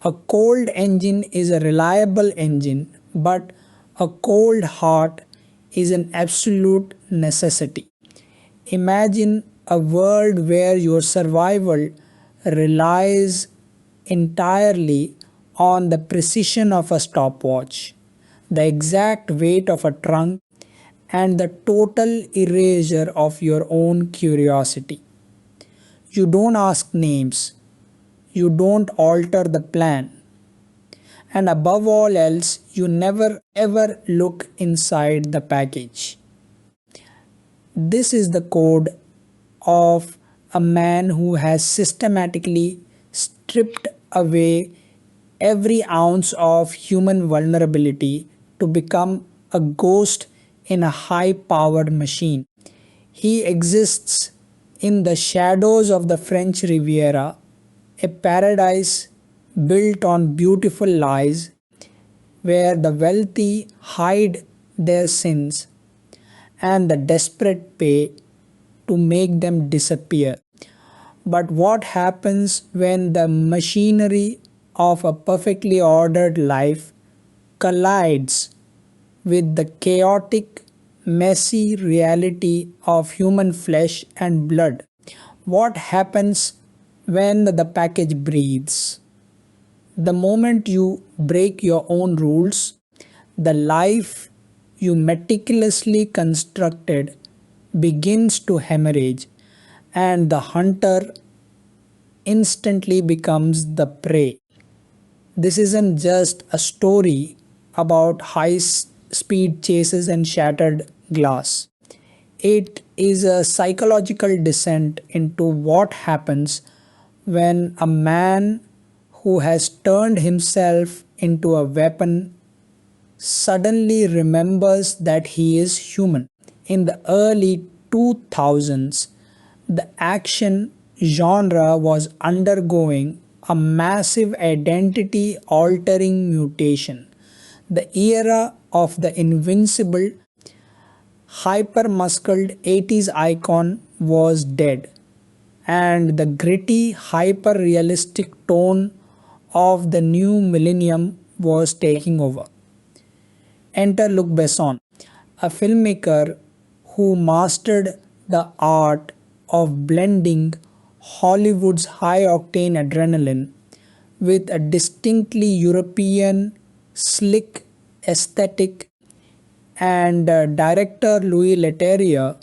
A cold engine is a reliable engine, but a cold heart is an absolute necessity. Imagine a world where your survival relies entirely on the precision of a stopwatch, the exact weight of a trunk, and the total erasure of your own curiosity. You don't ask names, you don't alter the plan, and above all else, you never ever look inside the package. This is the code of a man who has systematically stripped away every ounce of human vulnerability to become a ghost in a high powered machine. He exists in the shadows of the French Riviera, a paradise built on beautiful lies where the wealthy hide their sins and the desperate pay to make them disappear. But what happens when the machinery of a perfectly ordered life collides with the chaotic, messy reality of human flesh and blood? What happens when the package breathes? The moment you break your own rules, the life you meticulously constructed begins to hemorrhage, and the hunter instantly becomes the prey. This isn't just a story about high speed chases and shattered glass. It is a psychological descent into what happens when a man who has turned himself into a weapon suddenly remembers that he is human. In the early 2000s, the action genre was undergoing a massive identity altering mutation. The era of the invincible, hyper-muscled 80s icon was dead, and the gritty, hyper-realistic tone of the new millennium was taking over. Enter Luc Besson, a filmmaker who mastered the art of blending Hollywood's high-octane adrenaline with a distinctly European, slick aesthetic, and director Louis Leterrier,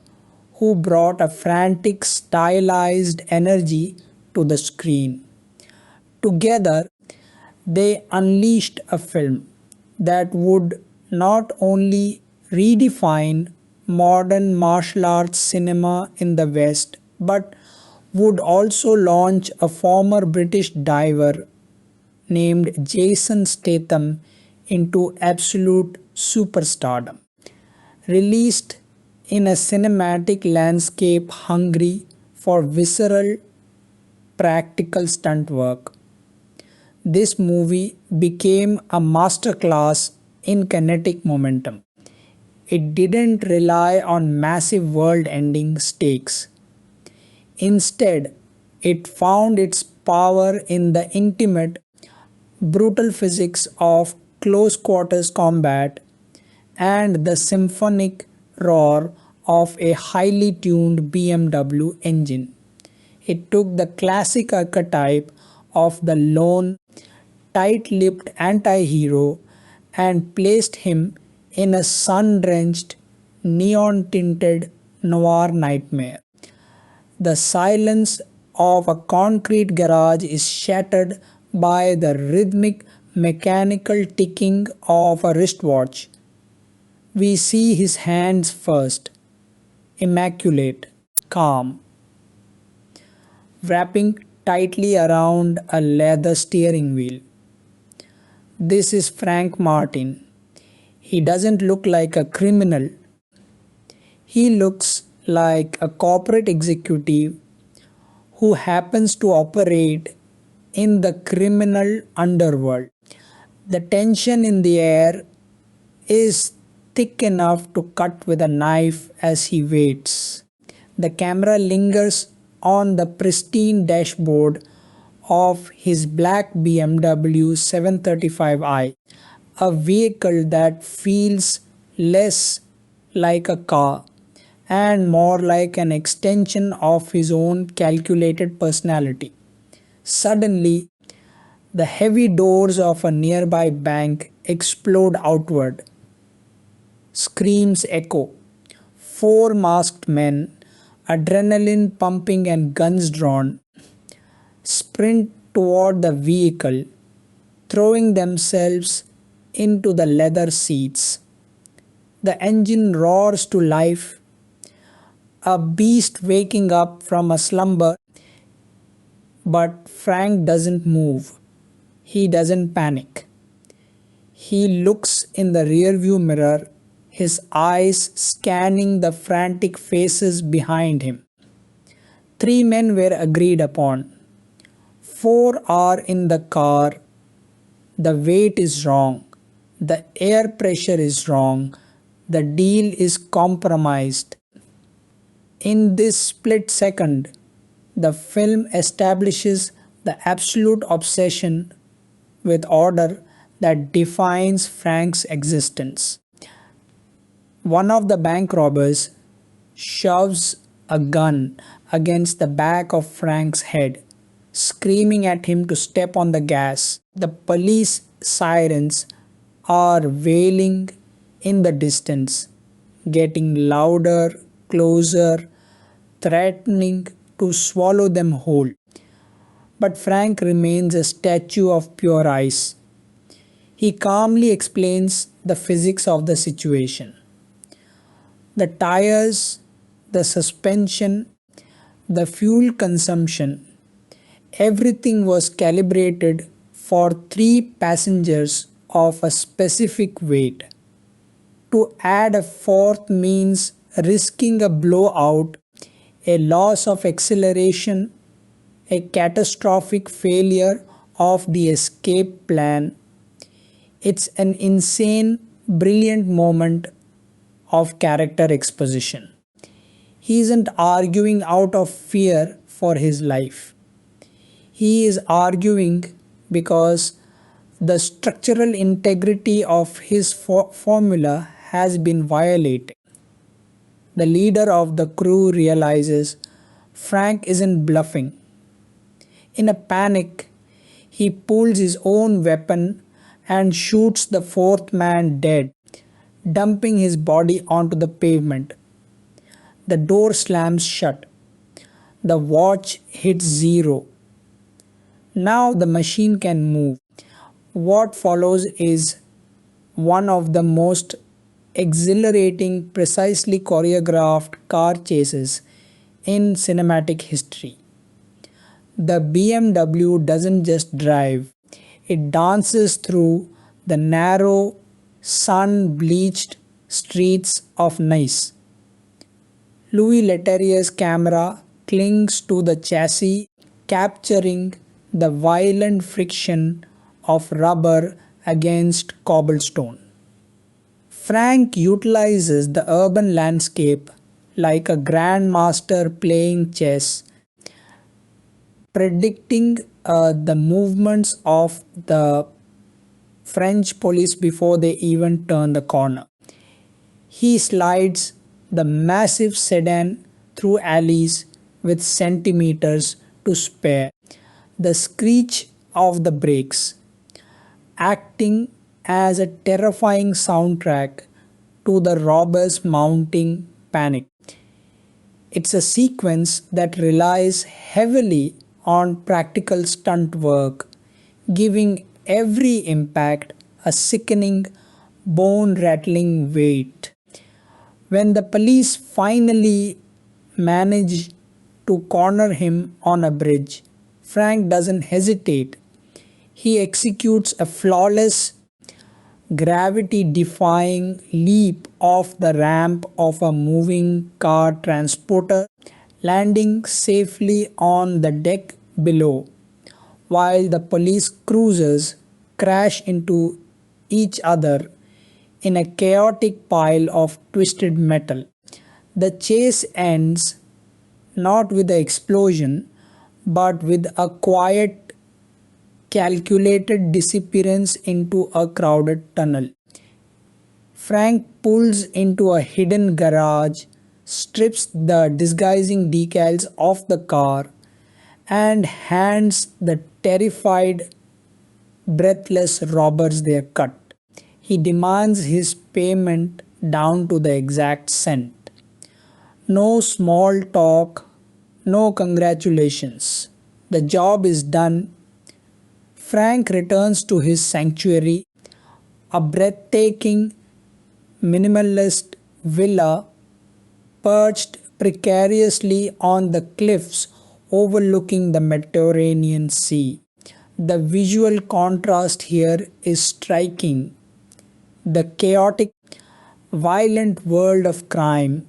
who brought a frantic, stylized energy to the screen. Together, they unleashed a film that would not only redefine modern martial arts cinema in the West but would also launch a former British diver named Jason Statham into absolute superstardom. Released in a cinematic landscape hungry for visceral practical stunt work, this movie became a masterclass in kinetic momentum. It didn't rely on massive world ending stakes. Instead, it found its power in the intimate, brutal physics of close quarters combat and the symphonic roar of a highly tuned BMW engine. It took the classic archetype of the lone, tight lipped anti hero and placed him in a sun drenched, neon tinted noir nightmare. The silence of a concrete garage is shattered by the rhythmic mechanical ticking of a wristwatch. We see his hands first, immaculate, calm, wrapping tightly around a leather steering wheel. This is Frank Martin. He doesn't look like a criminal. He looks like a corporate executive who happens to operate in the criminal underworld. The tension in the air is thick enough to cut with a knife as he waits. The camera lingers on the pristine dashboard of his black BMW 735i, a vehicle that feels less like a car and more like an extension of his own calculated personality. Suddenly, the heavy doors of a nearby bank explode outward. Screams echo. Four masked men, adrenaline pumping and guns drawn, sprint toward the vehicle, throwing themselves into the leather seats. The engine roars to life, a beast waking up from a slumber. But Frank doesn't move. He doesn't panic. He looks in the rearview mirror, his eyes scanning the frantic faces behind him. Three men were agreed upon. Four are in the car. The weight is wrong. The air pressure is wrong. The deal is compromised. In this split second, the film establishes the absolute obsession with order that defines Frank's existence. One of the bank robbers shoves a gun against the back of Frank's head, screaming at him to step on the gas. The police sirens are wailing in the distance, getting louder, closer, threatening to swallow them whole. But Frank remains a statue of pure ice. He calmly explains the physics of the situation. The tires, the suspension, the fuel consumption, everything was calibrated for three passengers of a specific weight. To add a fourth means risking a blowout, a loss of acceleration, a catastrophic failure of the escape plan. It's an insane, brilliant moment of character exposition. He isn't arguing out of fear for his life. He is arguing because the structural integrity of his formula has been violated. The leader of the crew realizes Frank isn't bluffing. In a panic, he pulls his own weapon and shoots the fourth man dead, dumping his body onto the pavement. The door slams shut. The watch hits zero. Now the machine can move. What follows is one of the most exhilarating, precisely choreographed car chases in cinematic history. The BMW doesn't just drive, it dances through the narrow, sun-bleached streets of Nice. Louis Leterrier's camera clings to the chassis, capturing the violent friction of rubber against cobblestone. Frank utilizes the urban landscape like a grandmaster playing chess, predicting the movements of the French police before they even turn the corner. He slides the massive sedan through alleys with centimeters to spare. The screech of the brakes, acting as a terrifying soundtrack to the robbers' mounting panic. It's a sequence that relies heavily on practical stunt work, giving every impact a sickening, bone-rattling weight. When the police finally manage to corner him on a bridge, Frank doesn't hesitate. He executes a flawless, gravity-defying leap off the ramp of a moving car transporter, landing safely on the deck below, while the police cruisers crash into each other in a chaotic pile of twisted metal. The chase ends not with an explosion, but with a quiet calculated disappearance into a crowded tunnel. Frank pulls into a hidden garage, strips the disguising decals off the car, and hands the terrified, breathless robbers their cut. He demands his payment down to the exact cent. No small talk, no congratulations. The job is done. Frank returns to his sanctuary, a breathtaking, minimalist villa perched precariously on the cliffs overlooking the Mediterranean Sea. The visual contrast here is striking. The chaotic, violent world of crime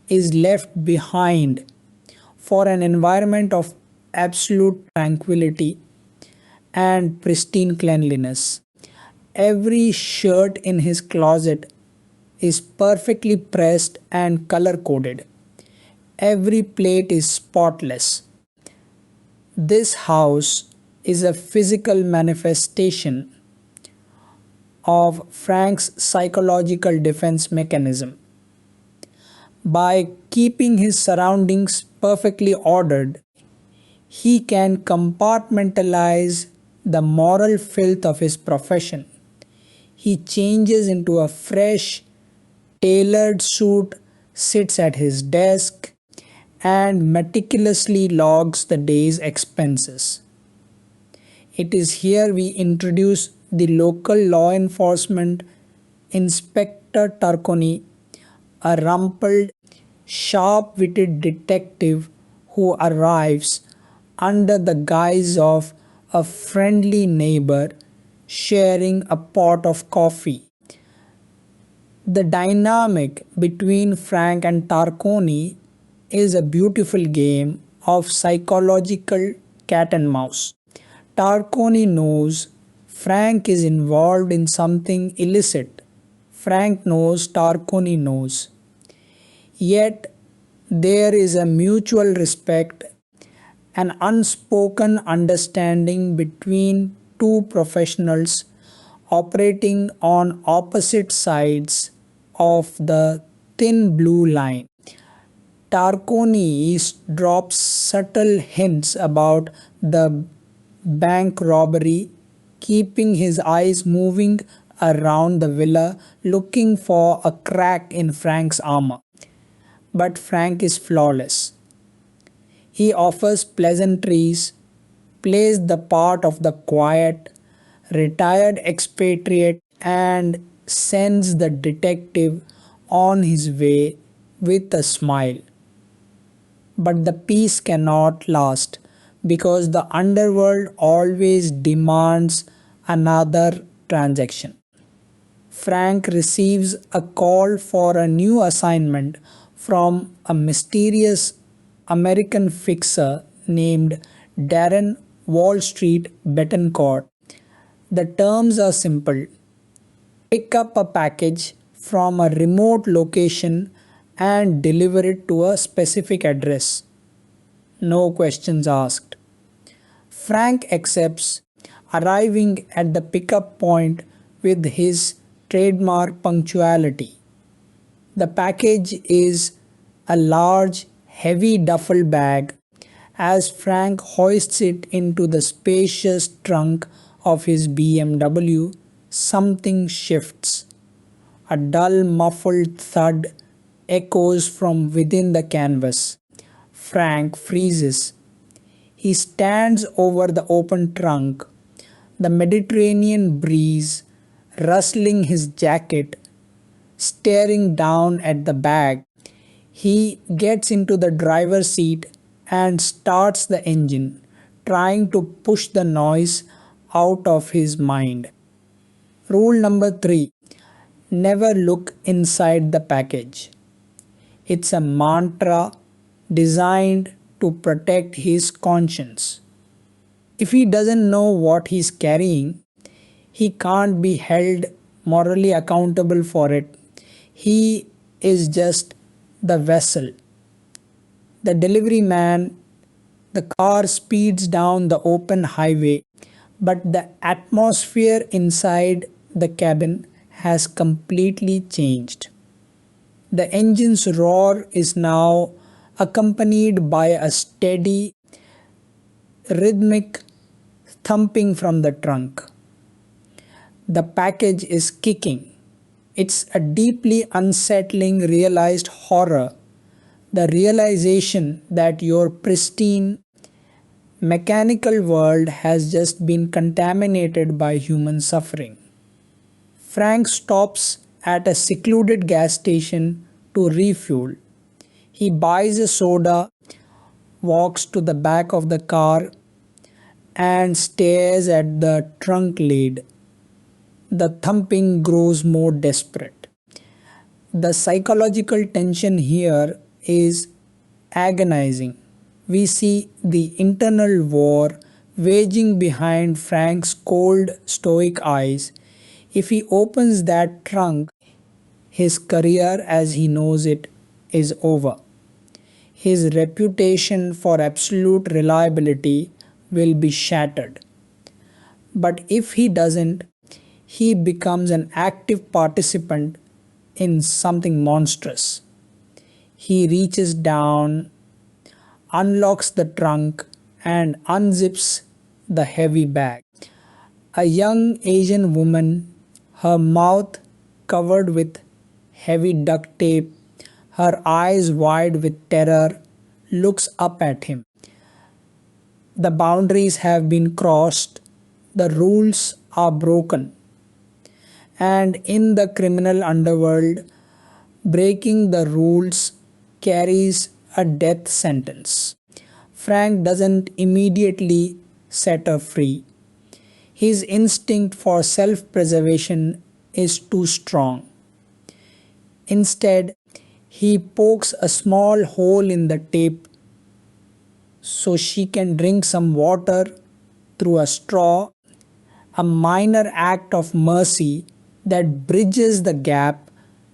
is left behind for an environment of absolute tranquility and pristine cleanliness. Every shirt in his closet is perfectly pressed and color coded. Every plate is spotless. This house is a physical manifestation of Frank's psychological defense mechanism. By keeping his surroundings perfectly ordered, he can compartmentalize the moral filth of his profession. He changes into a fresh, tailored suit, sits at his desk, and meticulously logs the day's expenses. It is here we introduce the local law enforcement Inspector Tarconi, a rumpled, sharp-witted detective who arrives under the guise of a friendly neighbor sharing a pot of coffee. The dynamic between Frank and Tarconi is a beautiful game of psychological cat and mouse. Tarconi knows Frank is involved in something illicit. Frank knows Tarconi knows. Yet there is a mutual respect, an unspoken understanding between two professionals operating on opposite sides of the thin blue line. Tarconi drops subtle hints about the bank robbery, keeping his eyes moving around the villa looking for a crack in Frank's armor. But Frank is flawless. He offers pleasantries, plays the part of the quiet, retired expatriate, and sends the detective on his way with a smile. But the peace cannot last because the underworld always demands another transaction. Frank receives a call for a new assignment from a mysterious American fixer named Darren Wall Street Betancourt. The terms are simple: pick up a package from a remote location and deliver it to a specific address. No questions asked. Frank accepts, arriving at the pickup point with his trademark punctuality. The package is a large, heavy duffel bag. As Frank hoists it into the spacious trunk of his BMW, something shifts. A dull, muffled thud echoes from within the canvas. Frank freezes. He stands over the open trunk, the Mediterranean breeze rustling his jacket, staring down at the bag. He gets into the driver's seat and starts the engine, trying to push the noise out of his mind. Rule number 3: never look inside the package. It's a mantra designed to protect his conscience. If he doesn't know what he's carrying, he can't be held morally accountable for it. He is just the vessel. The delivery man, the car speeds down the open highway, but the atmosphere inside the cabin has completely changed. The engine's roar is now accompanied by a steady, rhythmic thumping from the trunk. The package is kicking. It's a deeply unsettling realized horror, the realization that your pristine, mechanical world has just been contaminated by human suffering. Frank stops at a secluded gas station to refuel. He buys a soda, walks to the back of the car, and stares at the trunk lid. The thumping grows more desperate. The psychological tension here is agonizing. We see the internal war waging behind Frank's cold, stoic eyes. If he opens that trunk, his career as he knows it is over. His reputation for absolute reliability will be shattered. But if he doesn't, he becomes an active participant in something monstrous. He reaches down, unlocks the trunk, and unzips the heavy bag. A young Asian woman, her mouth covered with heavy duct tape, her eyes wide with terror, looks up at him. The boundaries have been crossed, the rules are broken, and in the criminal underworld, breaking the rules carries a death sentence. Frank doesn't immediately set her free. His instinct for self preservation is too strong. Instead, he pokes a small hole in the tape so she can drink some water through a straw, a minor act of mercy that bridges the gap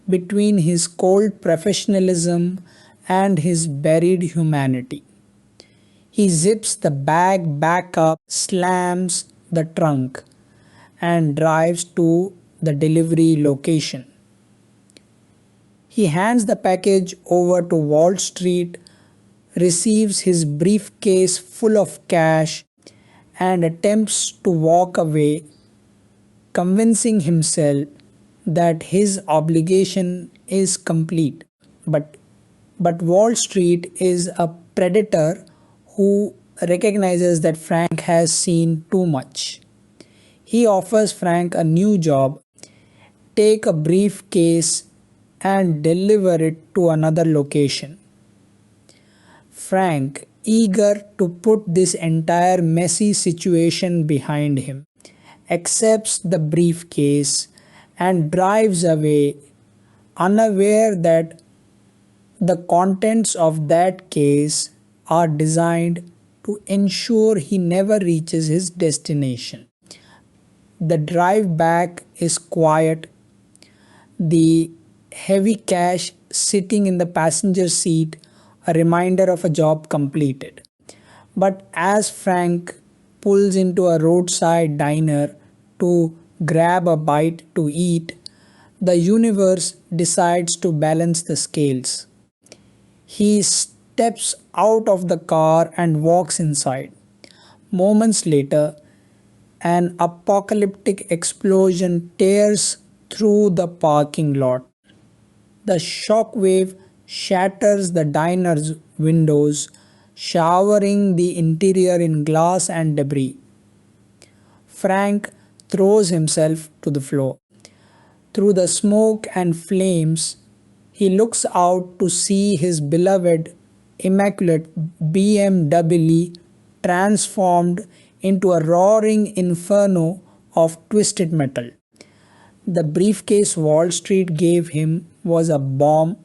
between his cold professionalism and his buried humanity. He zips the bag back up, slams the trunk, and drives to the delivery location. He hands the package over to Wall Street, receives his briefcase full of cash, and attempts to walk away, convincing himself that his obligation is complete. But, but Wall Street is a predator who recognizes that Frank has seen too much. He offers Frank a new job, take a briefcase, and deliver it to another location. Frank, eager to put this entire messy situation behind him, accepts the briefcase and drives away, unaware that the contents of that case are designed to ensure he never reaches his destination. The drive back is quiet, the heavy cash sitting in the passenger seat, a reminder of a job completed. But as Frank pulls into a roadside diner to grab a bite to eat, the universe decides to balance the scales. He steps out of the car and walks inside. Moments later, an apocalyptic explosion tears through the parking lot. The shockwave shatters the diner's windows, showering the interior in glass and debris. Frank throws himself to the floor. Through the smoke and flames, he looks out to see his beloved, immaculate BMW transformed into a roaring inferno of twisted metal. The briefcase Wall Street gave him was a bomb.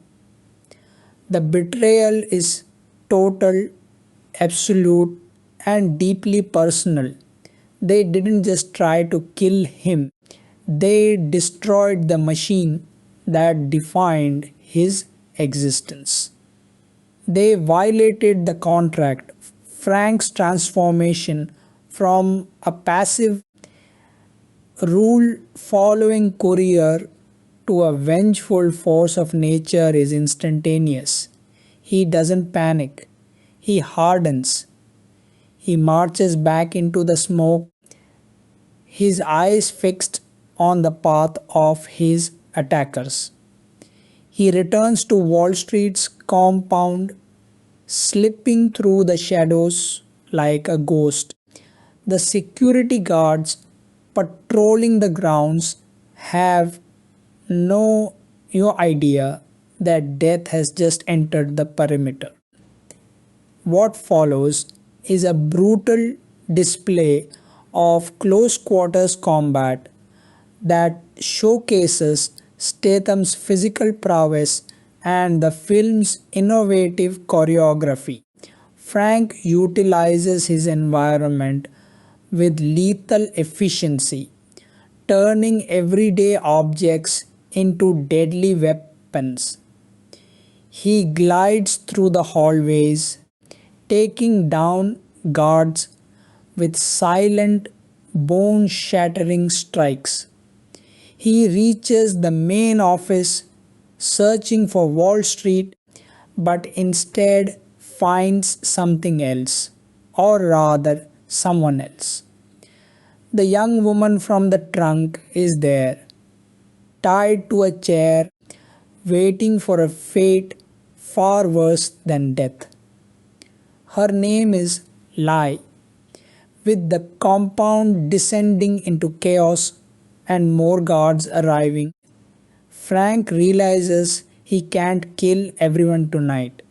The betrayal is total, absolute, and deeply personal. They didn't just try to kill him, they destroyed the machine that defined his existence. They violated the contract. Frank's transformation from a passive rule following courier to a vengeful force of nature is instantaneous. He doesn't panic, he hardens. He marches back into the smoke, his eyes fixed on the path of his attackers. He returns to Wall Street's compound, slipping through the shadows like a ghost. The security guards patrolling the grounds have no idea that death has just entered the perimeter. What follows is a brutal display of close quarters combat that showcases Statham's physical prowess and the film's innovative choreography. Frank utilizes his environment with lethal efficiency, turning everyday objects into deadly weapons. He glides through the hallways, taking down guards with silent, bone shattering strikes. He reaches the main office searching for Wall Street, but instead finds something else, or rather, someone else. The young woman from the trunk is there, tied to a chair, waiting for a fate far worse than death. Her name is Lai. With the compound descending into chaos and more guards arriving, Frank realizes he can't kill everyone tonight.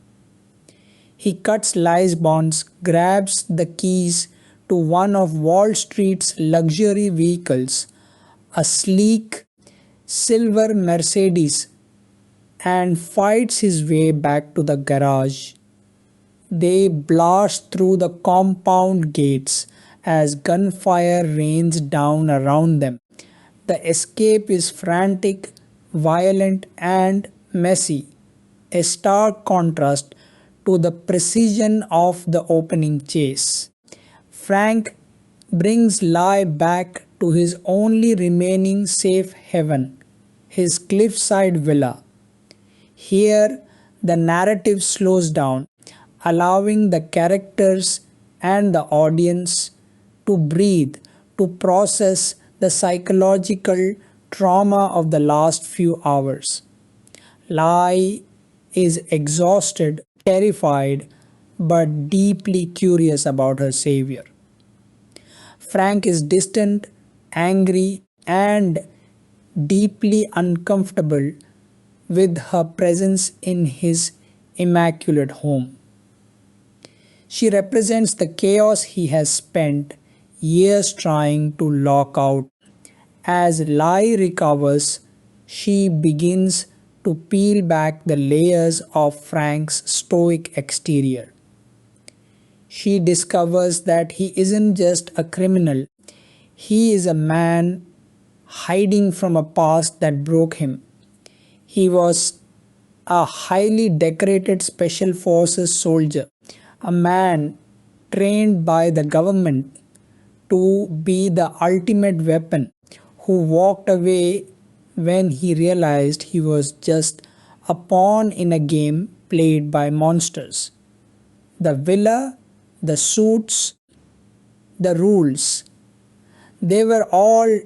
He cuts Lai's bonds, grabs the keys to one of Wall Street's luxury vehicles, a sleek silver Mercedes, and fights his way back to the garage. They blast through the compound gates as gunfire rains down around them. The escape is frantic, violent, and messy, a stark contrast to the precision of the opening chase. Frank brings Lai back to his only remaining safe haven, his cliffside villa. Here, the narrative slows down, allowing the characters and the audience to breathe, to process the psychological trauma of the last few hours. Lai is exhausted, terrified, but deeply curious about her savior. Frank is distant, angry, and deeply uncomfortable with her presence in his immaculate home. She represents the chaos he has spent years trying to lock out. As Lai recovers, she begins to peel back the layers of Frank's stoic exterior. She discovers that he isn't just a criminal, he is a man hiding from a past that broke him. He was a highly decorated special forces soldier, a man trained by the government to be the ultimate weapon, who walked away when he realized he was just a pawn in a game played by monsters. The villa, the suits, the rules, they were all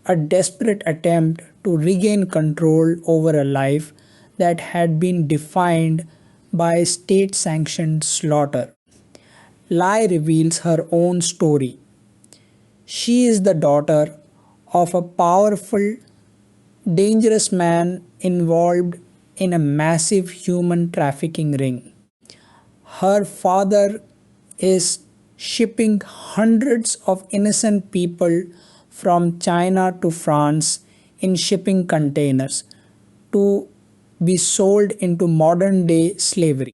a desperate attempt to regain control over a life that had been defined by state sanctioned slaughter. Lai reveals her own story. She is the daughter of a powerful, dangerous man involved in a massive human trafficking ring. Her father is shipping hundreds of innocent people from China to France in shipping containers to be sold into modern day slavery.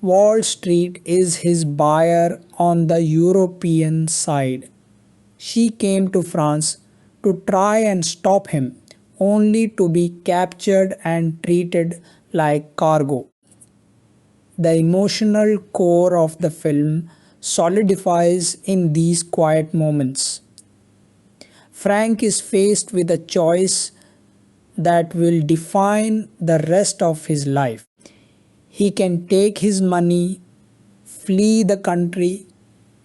Wall Street is his buyer on the European side. She came to France to try and stop him, only to be captured and treated like cargo. The emotional core of the film solidifies in these quiet moments. Frank is faced with a choice that will define the rest of his life. He can take his money, flee the country,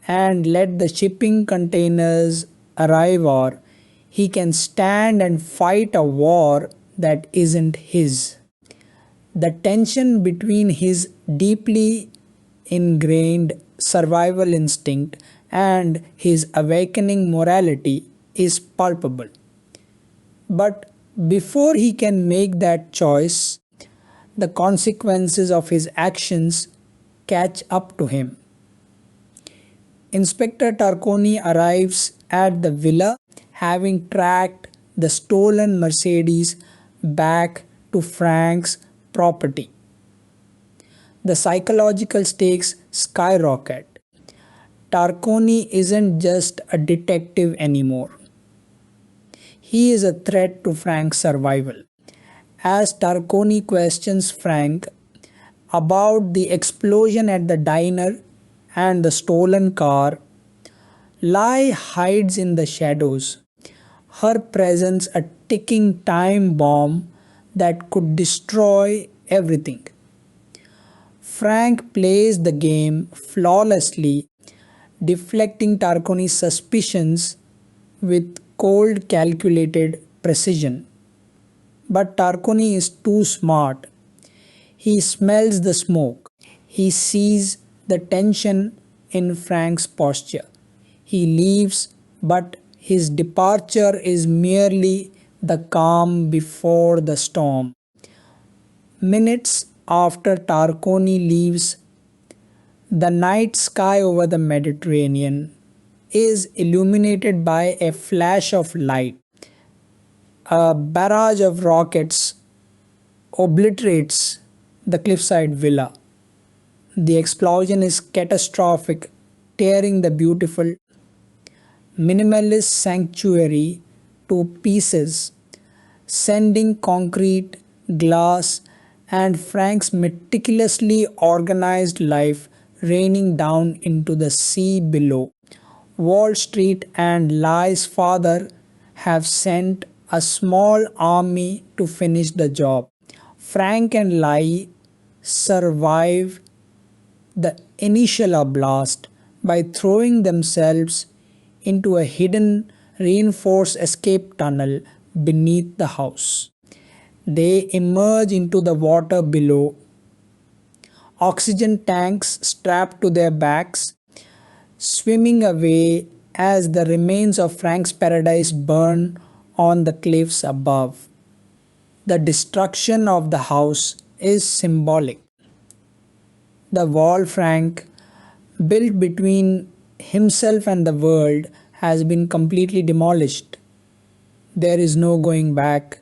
and let the shipping containers arrive, or he can stand and fight a war that isn't his. The tension between his deeply ingrained survival instinct and his awakening morality is palpable. But before he can make that choice, the consequences of his actions catch up to him. Inspector Tarconi arrives at the villa having tracked the stolen Mercedes back to Frank's property. The psychological stakes skyrocket. Tarconi isn't just a detective anymore. He is a threat to Frank's survival. As Tarconi questions Frank about the explosion at the diner and the stolen car, Lai hides in the shadows, her presence a ticking time bomb that could destroy everything. Frank plays the game flawlessly, deflecting Tarconi's suspicions with cold, calculated precision. But Tarconi is too smart. He smells the smoke. He sees the tension in Frank's posture. He leaves, but his departure is merely the calm before the storm. Minutes after Tarconi leaves, the night sky over the Mediterranean is illuminated by a flash of light. A barrage of rockets obliterates the cliffside villa. The explosion is catastrophic, tearing the beautiful minimalist sanctuary to pieces, sending concrete, glass, and Frank's meticulously organized life raining down into the sea below. Wall Street and Lai's father have sent a small army to finish the job. Frank and Lai survive the initial blast by throwing themselves into a hidden reinforced escape tunnel beneath the house. They emerge into the water below, oxygen tanks strapped to their backs, swimming away as the remains of Frank's paradise burn on the cliffs above. The destruction of the house is symbolic. The wall Frank built between himself and the world has been completely demolished. There is no going back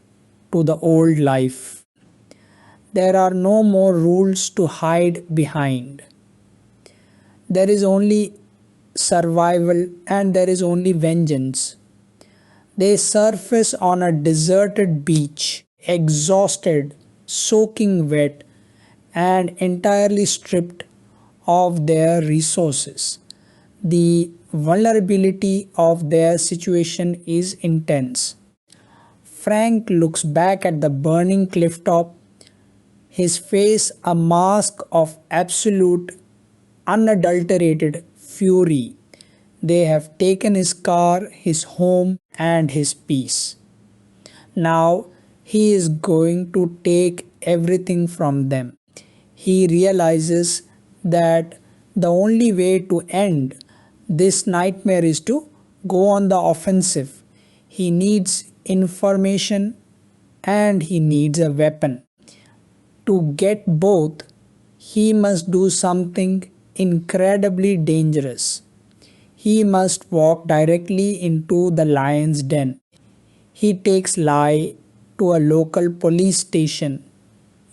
to the old life. There are no more rules to hide behind. There is only survival and there is only vengeance. They surface on a deserted beach, exhausted, soaking wet, and entirely stripped of their resources. The vulnerability of their situation is intense. Frank looks back at the burning clifftop, his face a mask of absolute, unadulterated fury. They have taken his car, his home, and his peace. Now he is going to take everything from them. He realizes that the only way to end this nightmare is to go on the offensive. He needs information and he needs a weapon. To get both, he must do something incredibly dangerous. He must walk directly into the lion's den. He takes Lai to a local police station,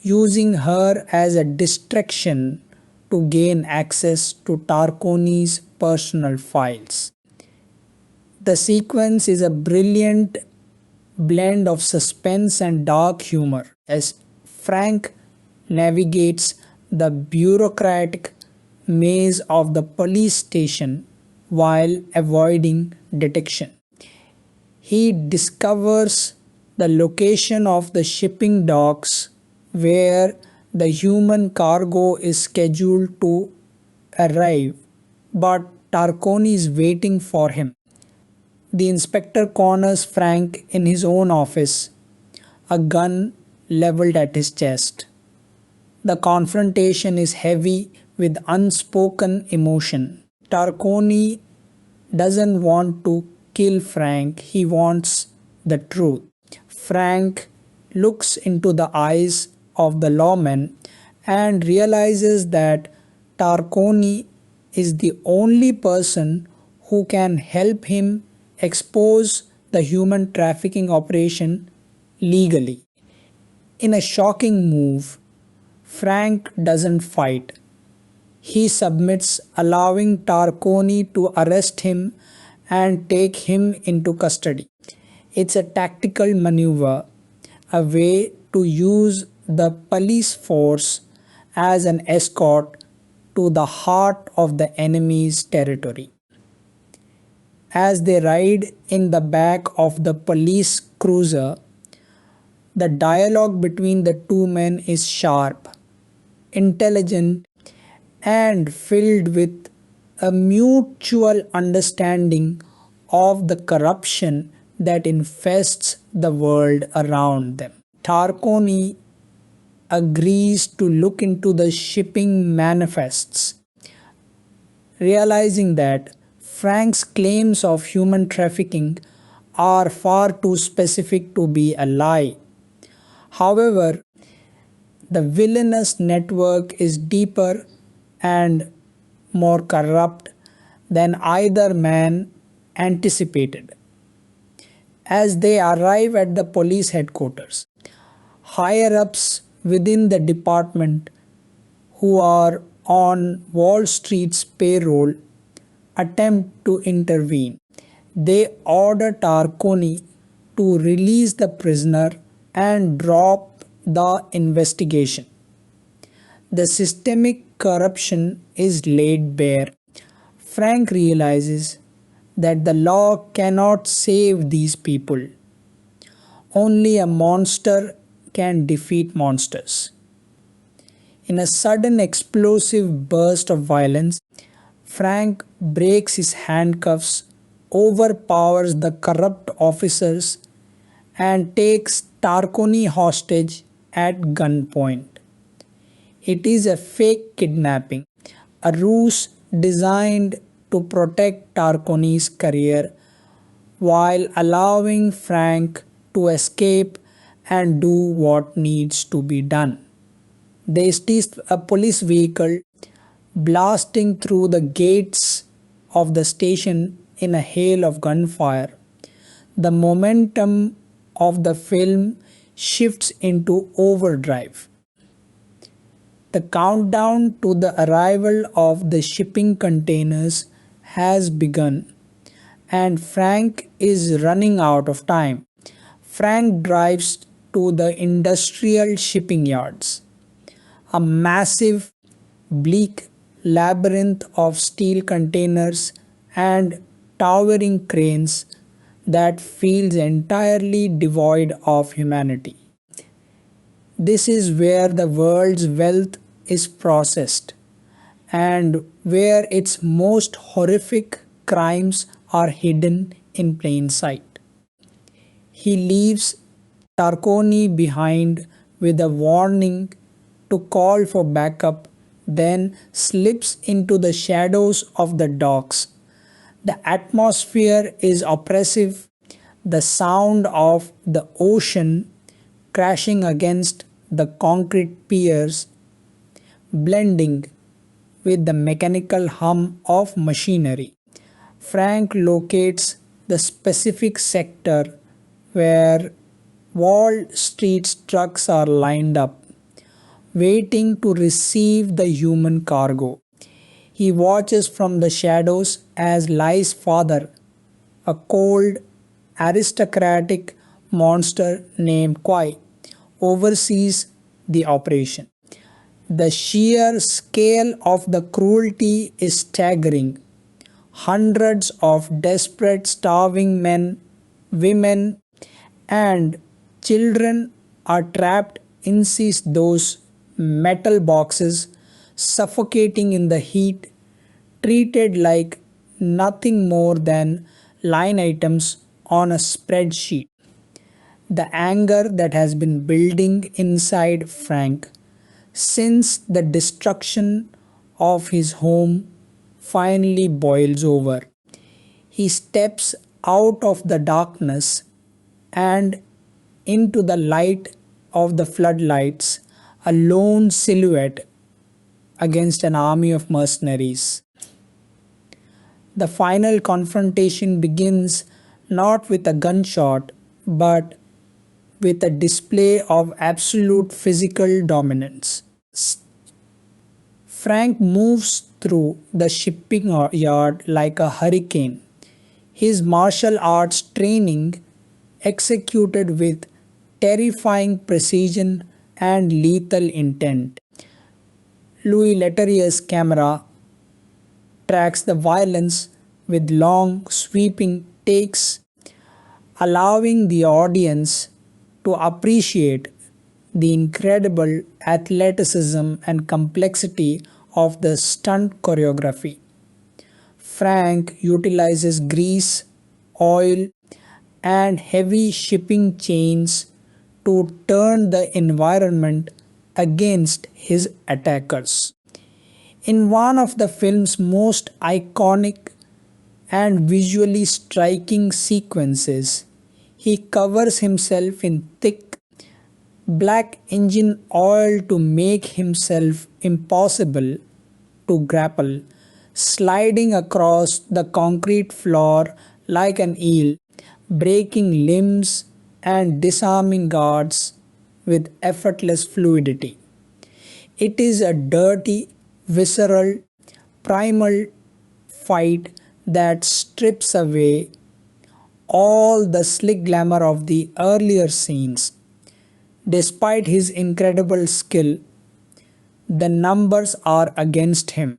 using her as a distraction to gain access to Tarconi's personal files. The sequence is a brilliant blend of suspense and dark humor as Frank navigates the bureaucratic maze of the police station while avoiding detection. He discovers the location of the shipping docks where the human cargo is scheduled to arrive, but Tarconi is waiting for him. The inspector corners Frank in his own office, a gun leveled at his chest. The confrontation is heavy with unspoken emotion. Tarconi doesn't want to kill Frank, he wants the truth. Frank looks into the eyes of the lawman and realizes that Tarconi is the only person who can help him expose the human trafficking operation legally. In a shocking move, Frank doesn't fight. He submits, allowing Tarconi to arrest him and take him into custody. It's a tactical maneuver, a way to use the police force as an escort to the heart of the enemy's territory. As they ride in the back of the police cruiser, the dialogue between the two men is sharp, intelligent, and filled with a mutual understanding of the corruption that infests the world around them. Tarconi agrees to look into the shipping manifests, realizing that Frank's claims of human trafficking are far too specific to be a lie. However, the villainous network is deeper and more corrupt than either man anticipated. As they arrive at the police headquarters, higher ups within the department who are on Wall Street's payroll attempt to intervene. They order Tarconi to release the prisoner and drop the investigation. The systemic corruption is laid bare. Frank realizes that the law cannot save these people. Only a monster can defeat monsters. In a sudden explosive burst of violence, Frank breaks his handcuffs, overpowers the corrupt officers, and takes Tarconi hostage at gunpoint. It is a fake kidnapping, a ruse designed to protect Tarconi's career while allowing Frank to escape and do what needs to be done. They seized a police vehicle, blasting through the gates of the station in a hail of gunfire. The momentum of the film shifts into overdrive. The countdown to the arrival of the shipping containers has begun, and Frank is running out of time. Frank drives to the industrial shipping yards, a massive, bleak labyrinth of steel containers and towering cranes that feels entirely devoid of humanity. This is where the world's wealth is processed and where its most horrific crimes are hidden in plain sight. He leaves Tarconi behind with a warning to call for backup, then slips into the shadows of the docks. The atmosphere is oppressive, the sound of the ocean crashing against the concrete piers blending with the mechanical hum of machinery. Frank locates the specific sector where Wall Street's trucks are lined up, waiting to receive the human cargo. He watches from the shadows as Lai's father, a cold, aristocratic monster named Koi, oversees the operation. The sheer scale of the cruelty is staggering. Hundreds of desperate, starving men, women, and children are trapped inside those metal boxes, suffocating in the heat, treated like nothing more than line items on a spreadsheet. The anger that has been building inside Frank since the destruction of his home finally boils over. He steps out of the darkness and into the light of the floodlights, a lone silhouette against an army of mercenaries. The final confrontation begins not with a gunshot but with a display of absolute physical dominance. Frank moves through the shipping yard like a hurricane, his martial arts training executed with terrifying precision and lethal intent. Louis Leterrier's camera tracks the violence with long, sweeping takes, allowing the audience to appreciate the incredible athleticism and complexity of the stunt choreography. Frank utilizes grease, oil, and heavy shipping chains to turn the environment against his attackers. In one of the film's most iconic and visually striking sequences, he covers himself in thick black engine oil to make himself impossible to grapple, sliding across the concrete floor like an eel, breaking limbs and disarming guards with effortless fluidity. It is a dirty, visceral, primal fight that strips away all the slick glamour of the earlier scenes. Despite his incredible skill, the numbers are against him.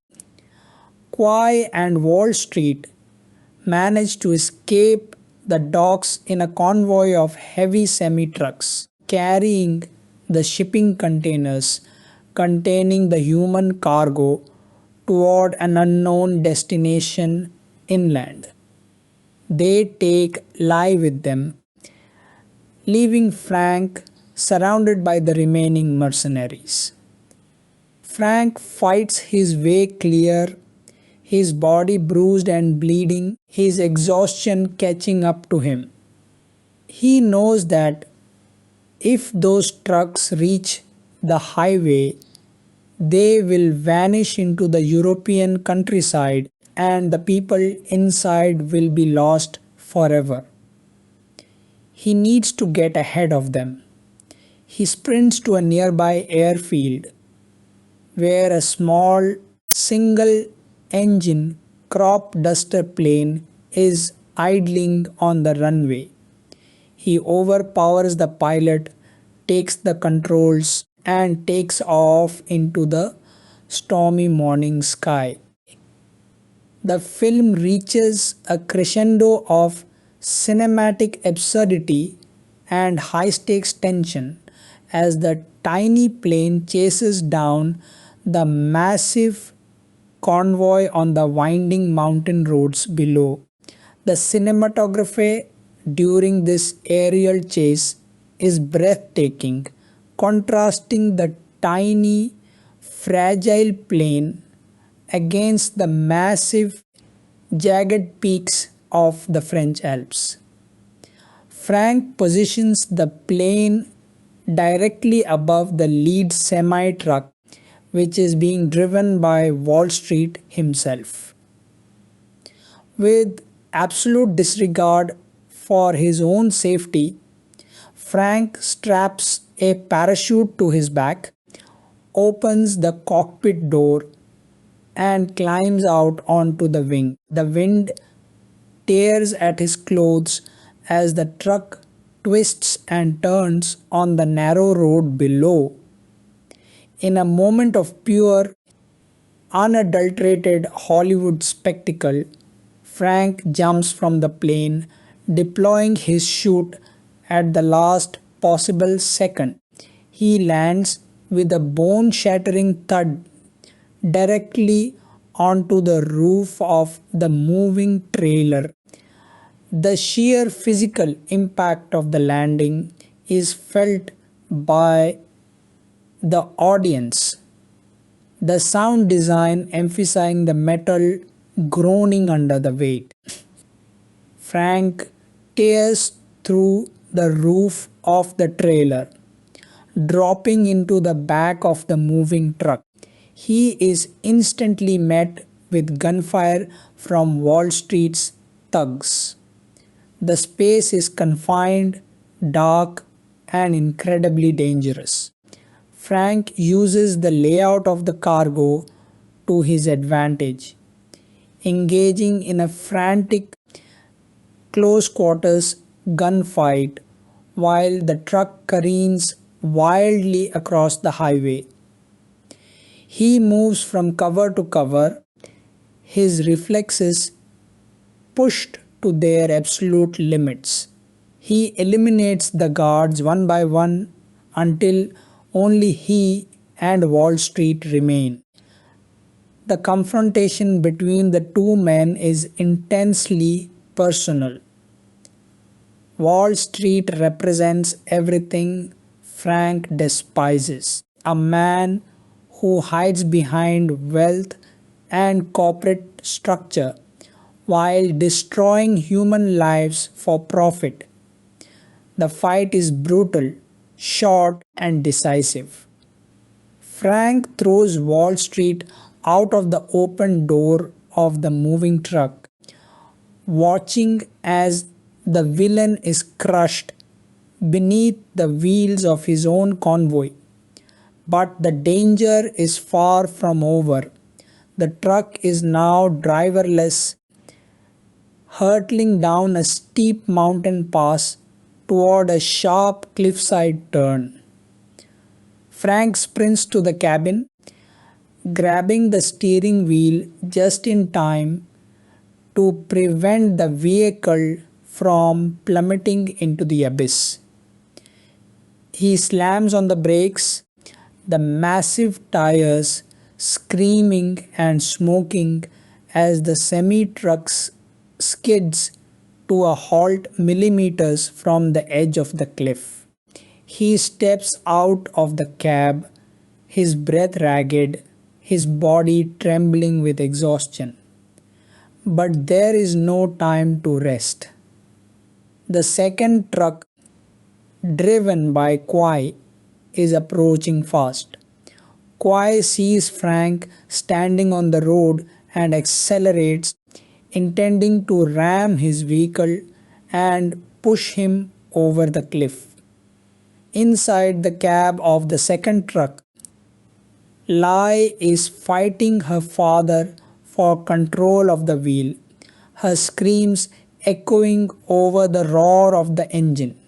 Quay and Wall Street managed to escape the docks in a convoy of heavy semi-trucks carrying the shipping containers containing the human cargo toward an unknown destination inland. They take Lie with them, leaving Frank surrounded by the remaining mercenaries. Frank fights his way clear, his body bruised and bleeding, his exhaustion catching up to him. He knows that if those trucks reach the highway, they will vanish into the European countryside and the people inside will be lost forever. He needs to get ahead of them. He sprints to a nearby airfield where a small single engine crop duster plane is idling on the runway. He overpowers the pilot, takes the controls, and takes off into the stormy morning sky. The film reaches a crescendo of cinematic absurdity and high stakes tension as the tiny plane chases down the massive convoy on the winding mountain roads below. The cinematography during this aerial chase is breathtaking, contrasting the tiny, fragile plane against the massive, jagged peaks of the French Alps. Frank positions the plane directly above the lead semi-truck, which is being driven by Wall Street himself. With absolute disregard for his own safety, Frank straps a parachute to his back, opens the cockpit door, and climbs out onto the wing. The wind tears at his clothes as the truck twists and turns on the narrow road below. In a moment of pure, unadulterated Hollywood spectacle, Frank jumps from the plane, deploying his chute at the last possible second. He lands with a bone shattering thud directly onto the roof of the moving trailer. The sheer physical impact of the landing is felt by the audience, the sound design emphasizing the metal groaning under the weight. Frank tears through the roof of the trailer, dropping into the back of the moving truck. He is instantly met with gunfire from Wall Street's thugs. The space is confined, dark, and incredibly dangerous. Frank uses the layout of the cargo to his advantage, engaging in a frantic close quarters gunfight while the truck careens wildly across the highway. He moves from cover to cover, his reflexes pushed to their absolute limits. He eliminates the guards one by one until only he and Wall Street remain. The confrontation between the two men is intensely personal. Wall Street represents everything Frank despises: a man who hides behind wealth and corporate structure while destroying human lives for profit. The fight is brutal, short, and decisive. Frank throws Wall Street out of the open door of the moving truck, watching as the villain is crushed beneath the wheels of his own convoy. But the danger is far from over. The truck is now driverless, hurtling down a steep mountain pass toward a sharp cliffside turn. Frank sprints to the cabin, grabbing the steering wheel just in time to prevent the vehicle from plummeting into the abyss. He slams on the brakes, the massive tires screaming and smoking as the semi-truck skids to a halt millimeters from the edge of the cliff. He steps out of the cab, his breath ragged, his body trembling with exhaustion. But there is no time to rest. The second truck, driven by Kwai, is approaching fast. Kwai sees Frank standing on the road and accelerates, intending to ram his vehicle and push him over the cliff. Inside the cab of the second truck, Lai is fighting her father for control of the wheel, her screams echoing over the roar of the engine.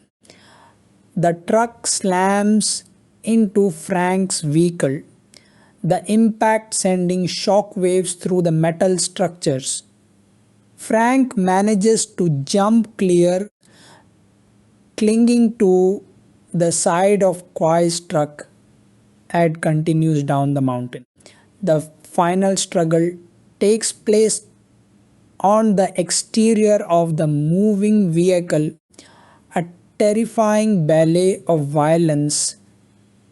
The truck slams into Frank's vehicle, the impact sending shock waves through the metal structures. Frank manages to jump clear, clinging to the side of Kwai's truck and continues down the mountain. The final struggle takes place on the exterior of the moving vehicle, a terrifying ballet of violence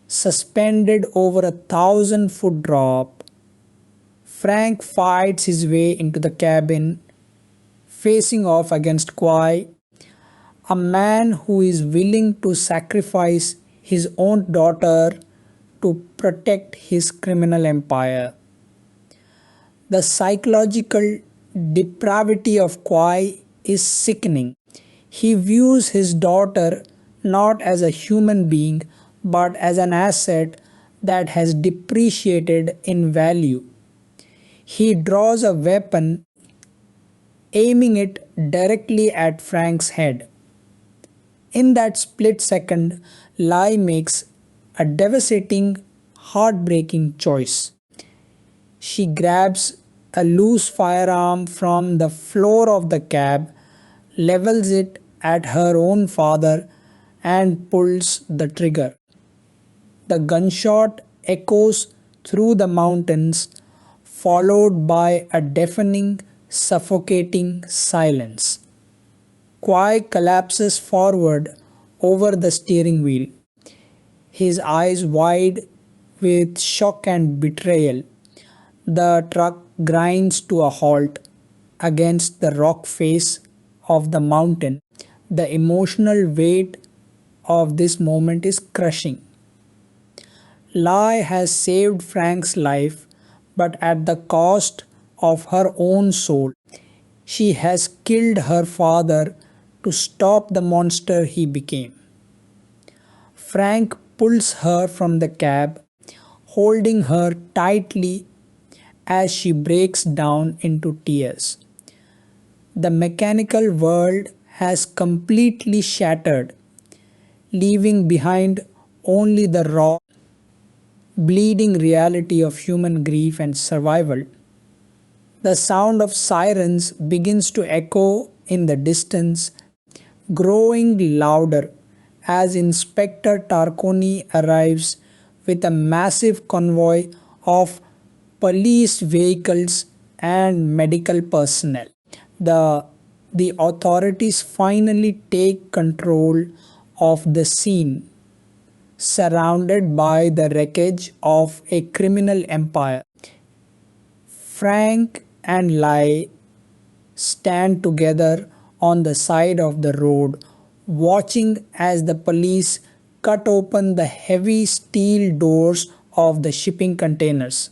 suspended over a 1,000-foot drop. Frank fights his way into the cabin, facing off against Kwai, a man who is willing to sacrifice his own daughter to protect his criminal empire. The psychological depravity of Kwai is sickening. He views his daughter not as a human being but as an asset that has depreciated in value. He draws a weapon, aiming it directly at Frank's head. In that split second, Lai makes a devastating heartbreaking choice. She grabs a loose firearm from the floor of the cab, levels it at her own father, and pulls the trigger. The gunshot echoes through the mountains, followed by a deafening, suffocating silence. Quai collapses forward over the steering wheel, his eyes wide with shock and betrayal. The truck grinds to a halt against the rock face of the mountain. The emotional weight of this moment is crushing. Lai has saved Frank's life, but at the cost of her own soul. She has killed her father to stop the monster he became. Frank pulls her from the cab, holding her tightly as she breaks down into tears. The mechanical world has completely shattered, leaving behind only the raw, bleeding reality of human grief and survival. The sound of sirens begins to echo in the distance, growing louder as Inspector Tarconi arrives with a massive convoy of police vehicles and medical personnel. The, the authorities finally take control of the scene, surrounded by the wreckage of a criminal empire. Frank and Lai stand together on the side of the road, watching as the police cut open the heavy steel doors of the shipping containers.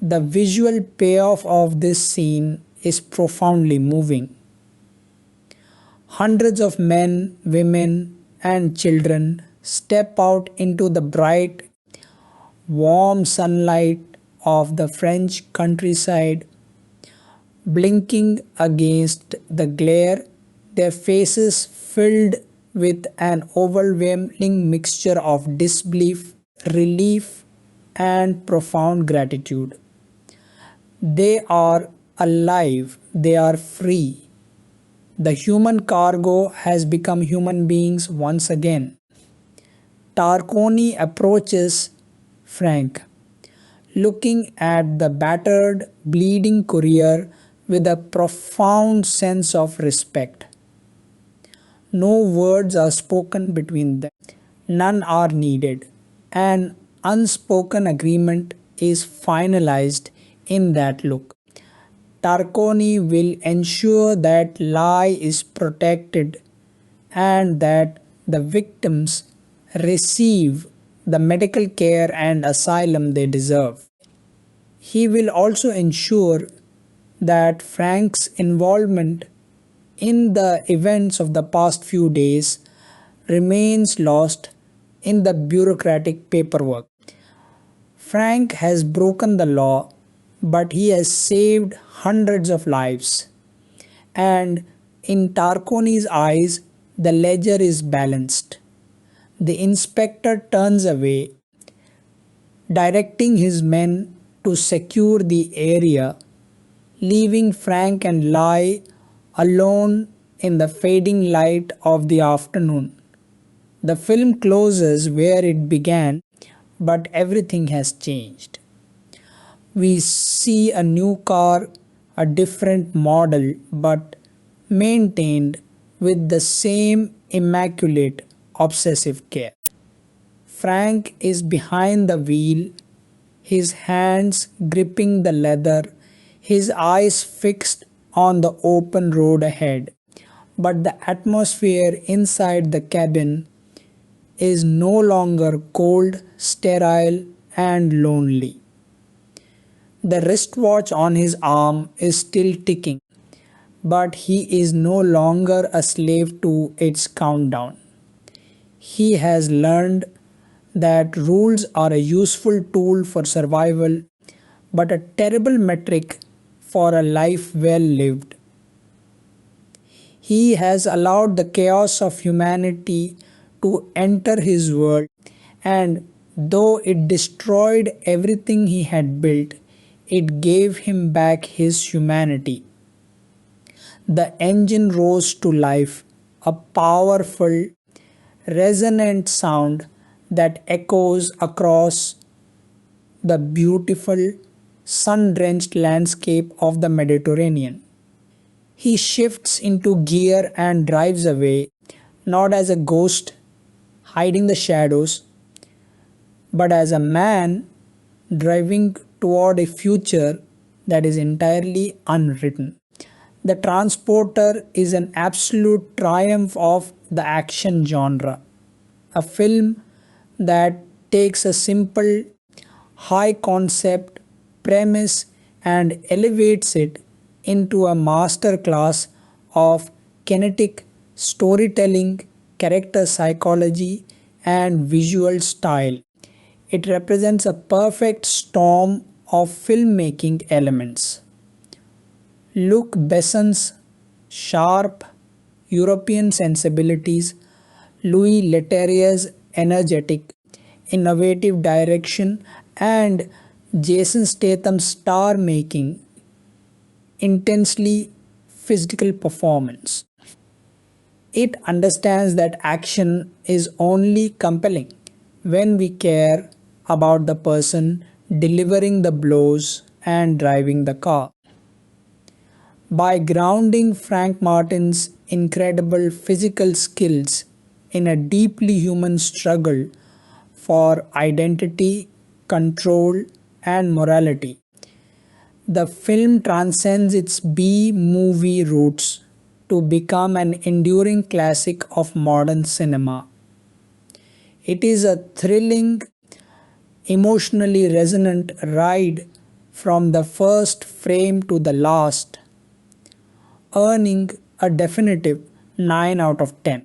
The visual payoff of this scene is profoundly moving. Hundreds of men, women, and children step out into the bright, warm sunlight of the French countryside, blinking against the glare, their faces filled with an overwhelming mixture of disbelief, relief, and profound gratitude. They are alive, they are free. The human cargo has become human beings once again. Tarconi approaches Frank, looking at the battered, bleeding courier with a profound sense of respect. No words are spoken between them, none are needed. An unspoken agreement is finalized in that look. Tarconi will ensure that Lai is protected and that the victims receive the medical care and asylum they deserve. He will also ensure that Frank's involvement in the events of the past few days remains lost in the bureaucratic paperwork. Frank has broken the law, but he has saved hundreds of lives. And in Tarconi's eyes, the ledger is balanced. The inspector turns away, directing his men to secure the area, leaving Frank and Lai alone in the fading light of the afternoon. The film closes where it began, but everything has changed. We see a new car, a different model, but maintained with the same immaculate, obsessive care. Frank is behind the wheel, his hands gripping the leather, his eyes fixed on the open road ahead. But the atmosphere inside the cabin is no longer cold, sterile, and lonely. The wristwatch on his arm is still ticking, but he is no longer a slave to its countdown. He has learned that rules are a useful tool for survival, but a terrible metric for a life well lived. He has allowed the chaos of humanity to enter his world, and Though it destroyed everything he had built, it gave him back his humanity. The engine rose to life, a powerful, resonant sound that echoes across the beautiful, sun drenched landscape of the Mediterranean. He shifts into gear and drives away, not as a ghost hiding the shadows, but as a man driving toward a future that is entirely unwritten. The Transporter is an absolute triumph of the action genre, a film that takes a simple, high concept premise and elevates it into a masterclass of kinetic storytelling, character psychology, and visual style. It represents a perfect storm of filmmaking elements. Luc Besson's sharp European sensibilities, Louis Leterrier's energetic, innovative direction, and Jason Statham's star making intensely physical performance. It understands that action is only compelling when we care about the person delivering the blows and driving the car. By grounding Frank Martin's incredible physical skills in a deeply human struggle for identity, control, and morality, the film transcends its B movie roots to become an enduring classic of modern cinema. It is a thrilling, emotionally resonant ride from the first frame to the last, earning a definitive 9 out of 10.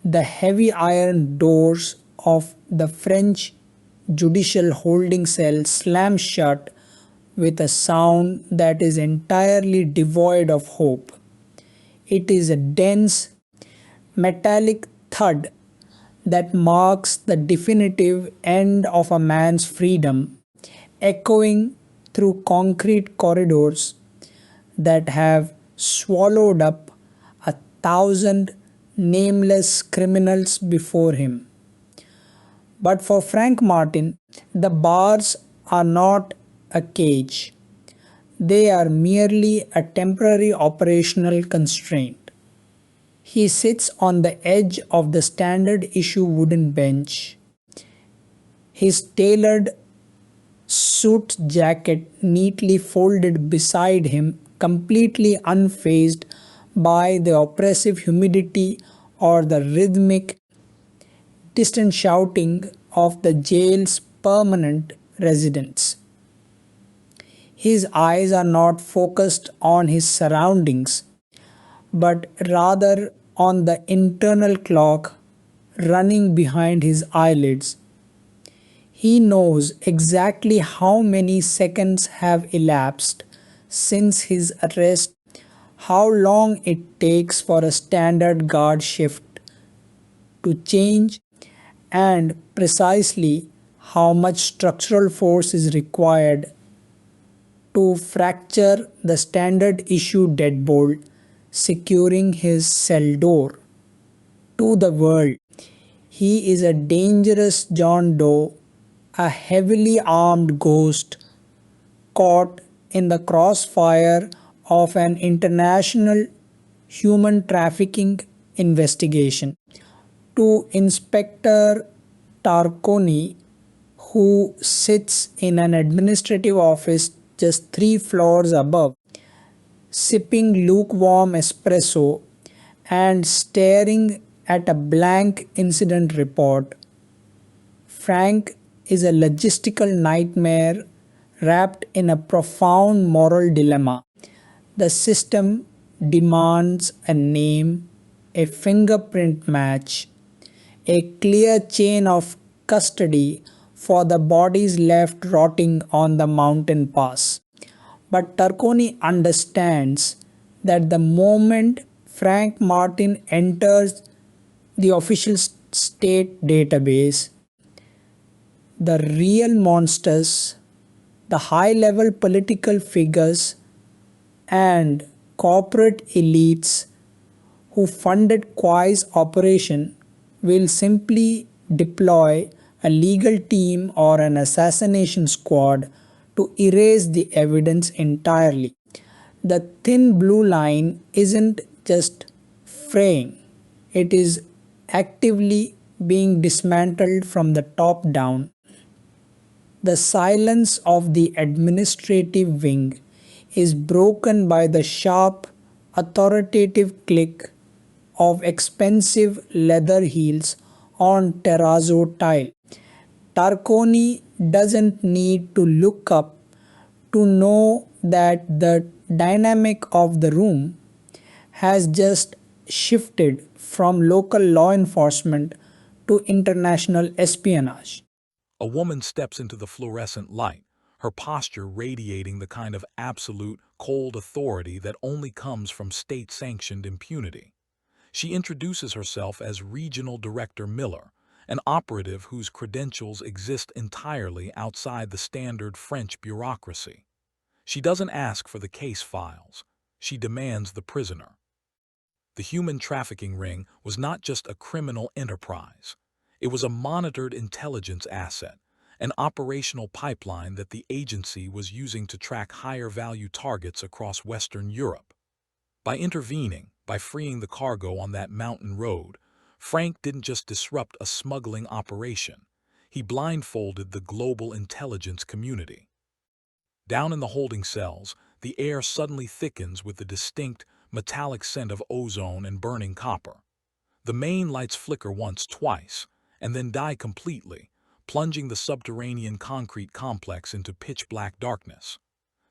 The heavy iron doors of the French judicial holding cell slam shut with a sound that is entirely devoid of hope. It is a dense, metallic thud that marks the definitive end of a man's freedom, echoing through concrete corridors that have swallowed up 1,000 nameless criminals before him. But for Frank Martin, the bars are not a cage. They are merely a temporary operational constraint. He sits on the edge of the standard issue wooden bench, his tailored suit jacket neatly folded beside him, completely unfazed by the oppressive humidity or the rhythmic, distant shouting of the jail's permanent residents. His eyes are not focused on his surroundings, but rather on the internal clock running behind his eyelids. He knows exactly how many seconds have elapsed since his arrest, how long it takes for a standard guard shift to change, and precisely how much structural force is required to fracture the standard issue deadbolt securing his cell door. To the world, he is a dangerous John Doe, a heavily armed ghost caught in the crossfire of an international human trafficking investigation. To Inspector Tarconi, who sits in an administrative office just 3 floors above, sipping lukewarm espresso and staring at a blank incident report, Frank is a logistical nightmare wrapped in a profound moral dilemma. The system demands a name, a fingerprint match, a clear chain of custody for the bodies left rotting on the mountain pass. But Tarconi understands that the moment Frank Martin enters the official state database, The real monsters, the high level political figures and corporate elites who funded Kwai's operation will simply deploy a legal team or an assassination squad to erase the evidence entirely. The thin blue line isn't just fraying, it is actively being dismantled from the top down. The silence of the administrative wing is broken by the sharp, authoritative click of expensive leather heels on terrazzo tile. Tarconi doesn't need to look up to know that the dynamic of the room has just shifted from local law enforcement to international espionage. A woman steps into the fluorescent light, her posture radiating the kind of absolute, cold authority that only comes from state-sanctioned impunity. She introduces herself as Regional Director Miller, an operative whose credentials exist entirely outside the standard French bureaucracy. She doesn't ask for the case files. She demands the prisoner. The human trafficking ring was not just a criminal enterprise. It was a monitored intelligence asset, an operational pipeline that the agency was using to track higher-value targets across Western Europe. By intervening, by freeing the cargo on that mountain road, Frank didn't just disrupt a smuggling operation. He blindfolded the global intelligence community. Down in the holding cells, the air suddenly thickens with the distinct, metallic scent of ozone and burning copper. The main lights flicker once, twice, and then die completely, plunging the subterranean concrete complex into pitch-black darkness.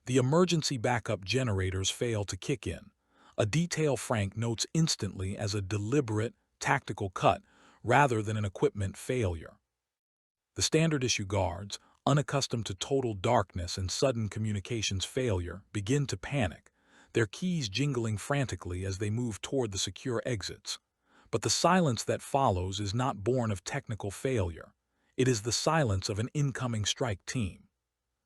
The emergency backup generators fail to kick in, a detail Frank notes instantly as a deliberate, tactical cut rather than an equipment failure. The standard-issue guards, unaccustomed to total darkness and sudden communications failure, begin to panic, their keys jingling frantically as they move toward the secure exits. But the silence that follows is not born of technical failure. It is the silence of an incoming strike team.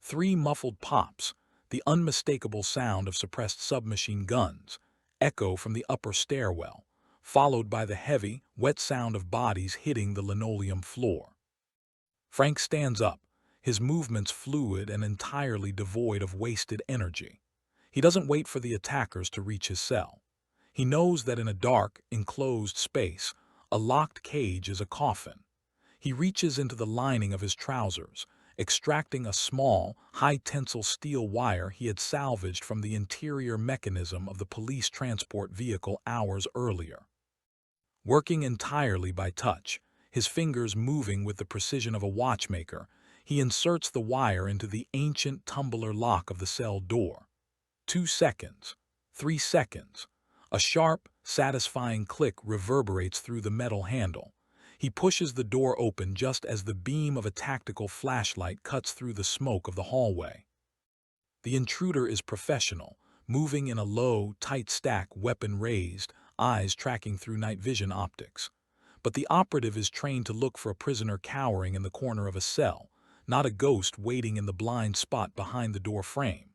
3 muffled pops, the unmistakable sound of suppressed submachine guns, echo from the upper stairwell, followed by the heavy, wet sound of bodies hitting the linoleum floor. Frank stands up, his movements fluid and entirely devoid of wasted energy. He doesn't wait for the attackers to reach his cell. He knows that in a dark, enclosed space, a locked cage is a coffin. He reaches into the lining of his trousers, extracting a small, high-tensile steel wire he had salvaged from the interior mechanism of the police transport vehicle hours earlier. Working entirely by touch, his fingers moving with the precision of a watchmaker, he inserts the wire into the ancient tumbler lock of the cell door. 2 seconds, 3 seconds. A sharp, satisfying click reverberates through the metal handle. He pushes the door open just as the beam of a tactical flashlight cuts through the smoke of the hallway. The intruder is professional, moving in a low, tight stack, weapon raised, eyes tracking through night vision optics. But the operative is trained to look for a prisoner cowering in the corner of a cell, not a ghost waiting in the blind spot behind the door frame.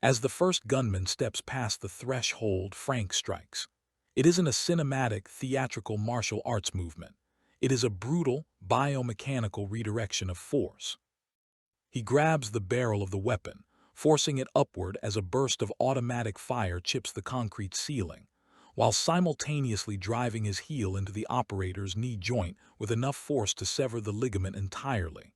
As the first gunman steps past the threshold, Frank strikes. It isn't a cinematic, theatrical martial arts movement. It is a brutal, biomechanical redirection of force. He grabs the barrel of the weapon, forcing it upward as a burst of automatic fire chips the concrete ceiling, while simultaneously driving his heel into the operator's knee joint with enough force to sever the ligament entirely.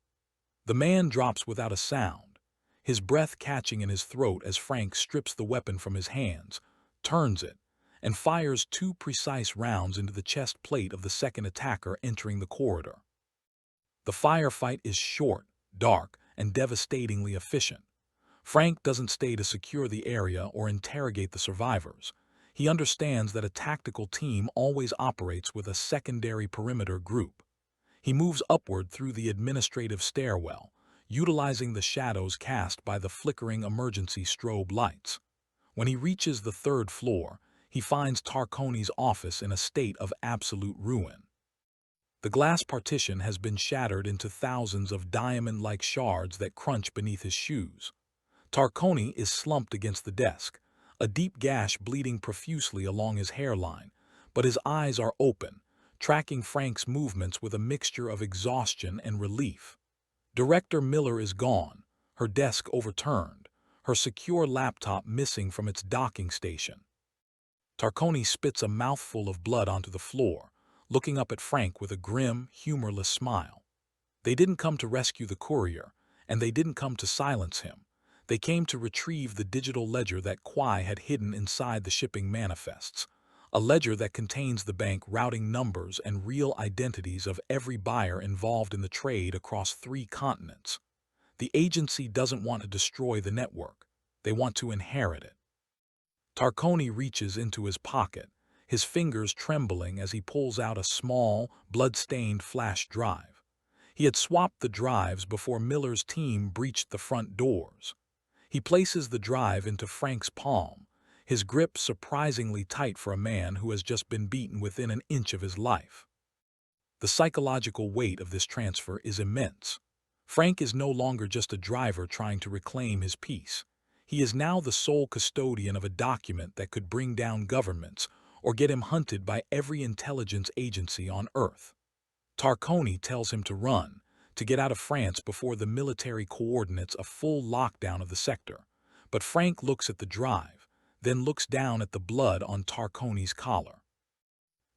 The man drops without a sound, his breath catching in his throat as Frank strips the weapon from his hands, turns it, and fires 2 precise rounds into the chest plate of the second attacker entering the corridor. The firefight is short, dark, and devastatingly efficient. Frank doesn't stay to secure the area or interrogate the survivors. He understands that a tactical team always operates with a secondary perimeter group. He moves upward through the administrative stairwell, utilizing the shadows cast by the flickering emergency strobe lights. When he reaches the 3rd floor, he finds Tarconi's office in a state of absolute ruin. The glass partition has been shattered into thousands of diamond-like shards that crunch beneath his shoes. Tarconi is slumped against the desk, a deep gash bleeding profusely along his hairline, but his eyes are open, tracking Frank's movements with a mixture of exhaustion and relief. Director Miller is gone, her desk overturned, her secure laptop missing from its docking station. Tarconi spits a mouthful of blood onto the floor, looking up at Frank with a grim, humorless smile. They didn't come to rescue the courier, and they didn't come to silence him. They came to retrieve the digital ledger that Kwai had hidden inside the shipping manifests, a ledger that contains the bank routing numbers and real identities of every buyer involved in the trade across 3 continents. The agency doesn't want to destroy the network. They want to inherit it. Tarconi reaches into his pocket, his fingers trembling as he pulls out a small, blood-stained flash drive. He had swapped the drives before Miller's team breached the front doors. He places the drive into Frank's palm, his grip surprisingly tight for a man who has just been beaten within an inch of his life. The psychological weight of this transfer is immense. Frank is no longer just a driver trying to reclaim his peace. He is now the sole custodian of a document that could bring down governments or get him hunted by every intelligence agency on Earth. Tarconi tells him to run, to get out of France before the military coordinates a full lockdown of the sector. But Frank looks at the drive, then looks down at the blood on Tarconi's collar.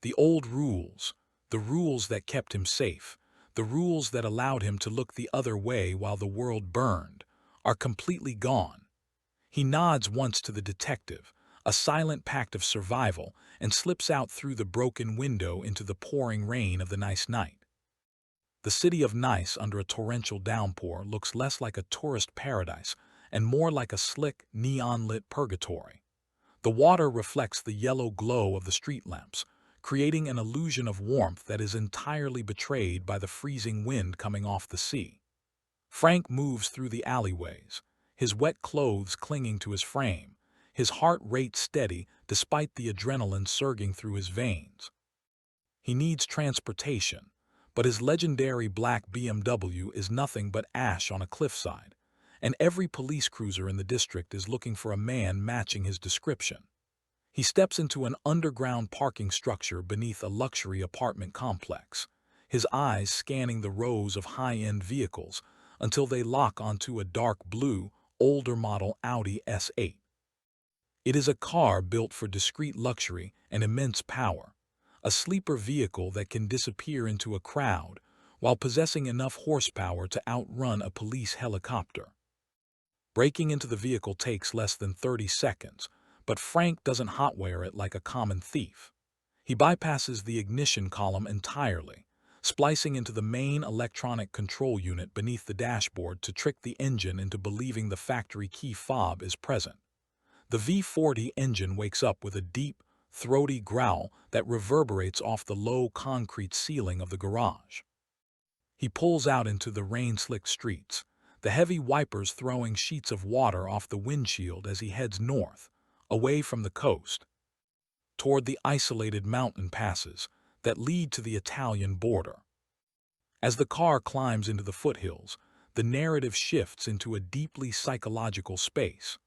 The old rules, the rules that kept him safe, the rules that allowed him to look the other way while the world burned, are completely gone. He nods once to the detective, a silent pact of survival, and slips out through the broken window into the pouring rain of the nice night. The city of Nice under a torrential downpour looks less like a tourist paradise and more like a slick, neon-lit purgatory. The water reflects the yellow glow of the street lamps, creating an illusion of warmth that is entirely betrayed by the freezing wind coming off the sea. Frank moves through the alleyways, his wet clothes clinging to his frame, his heart rate steady despite the adrenaline surging through his veins. He needs transportation, but his legendary black BMW is nothing but ash on a cliffside, and every police cruiser in the district is looking for a man matching his description. He steps into an underground parking structure beneath a luxury apartment complex, his eyes scanning the rows of high-end vehicles until they lock onto a dark blue, older model Audi S8. It is a car built for discreet luxury and immense power, a sleeper vehicle that can disappear into a crowd while possessing enough horsepower to outrun a police helicopter. Breaking into the vehicle takes less than 30 seconds, but Frank doesn't hotwire it like a common thief. He bypasses the ignition column entirely, splicing into the main electronic control unit beneath the dashboard to trick the engine into believing the factory key fob is present. The V40 engine wakes up with a deep, throaty growl that reverberates off the low concrete ceiling of the garage. He pulls out into the rain-slicked streets, the heavy wipers throwing sheets of water off the windshield as he heads north, away from the coast, toward the isolated mountain passes that lead to the Italian border. As the car climbs into the foothills, the narrative shifts into a deeply psychological space.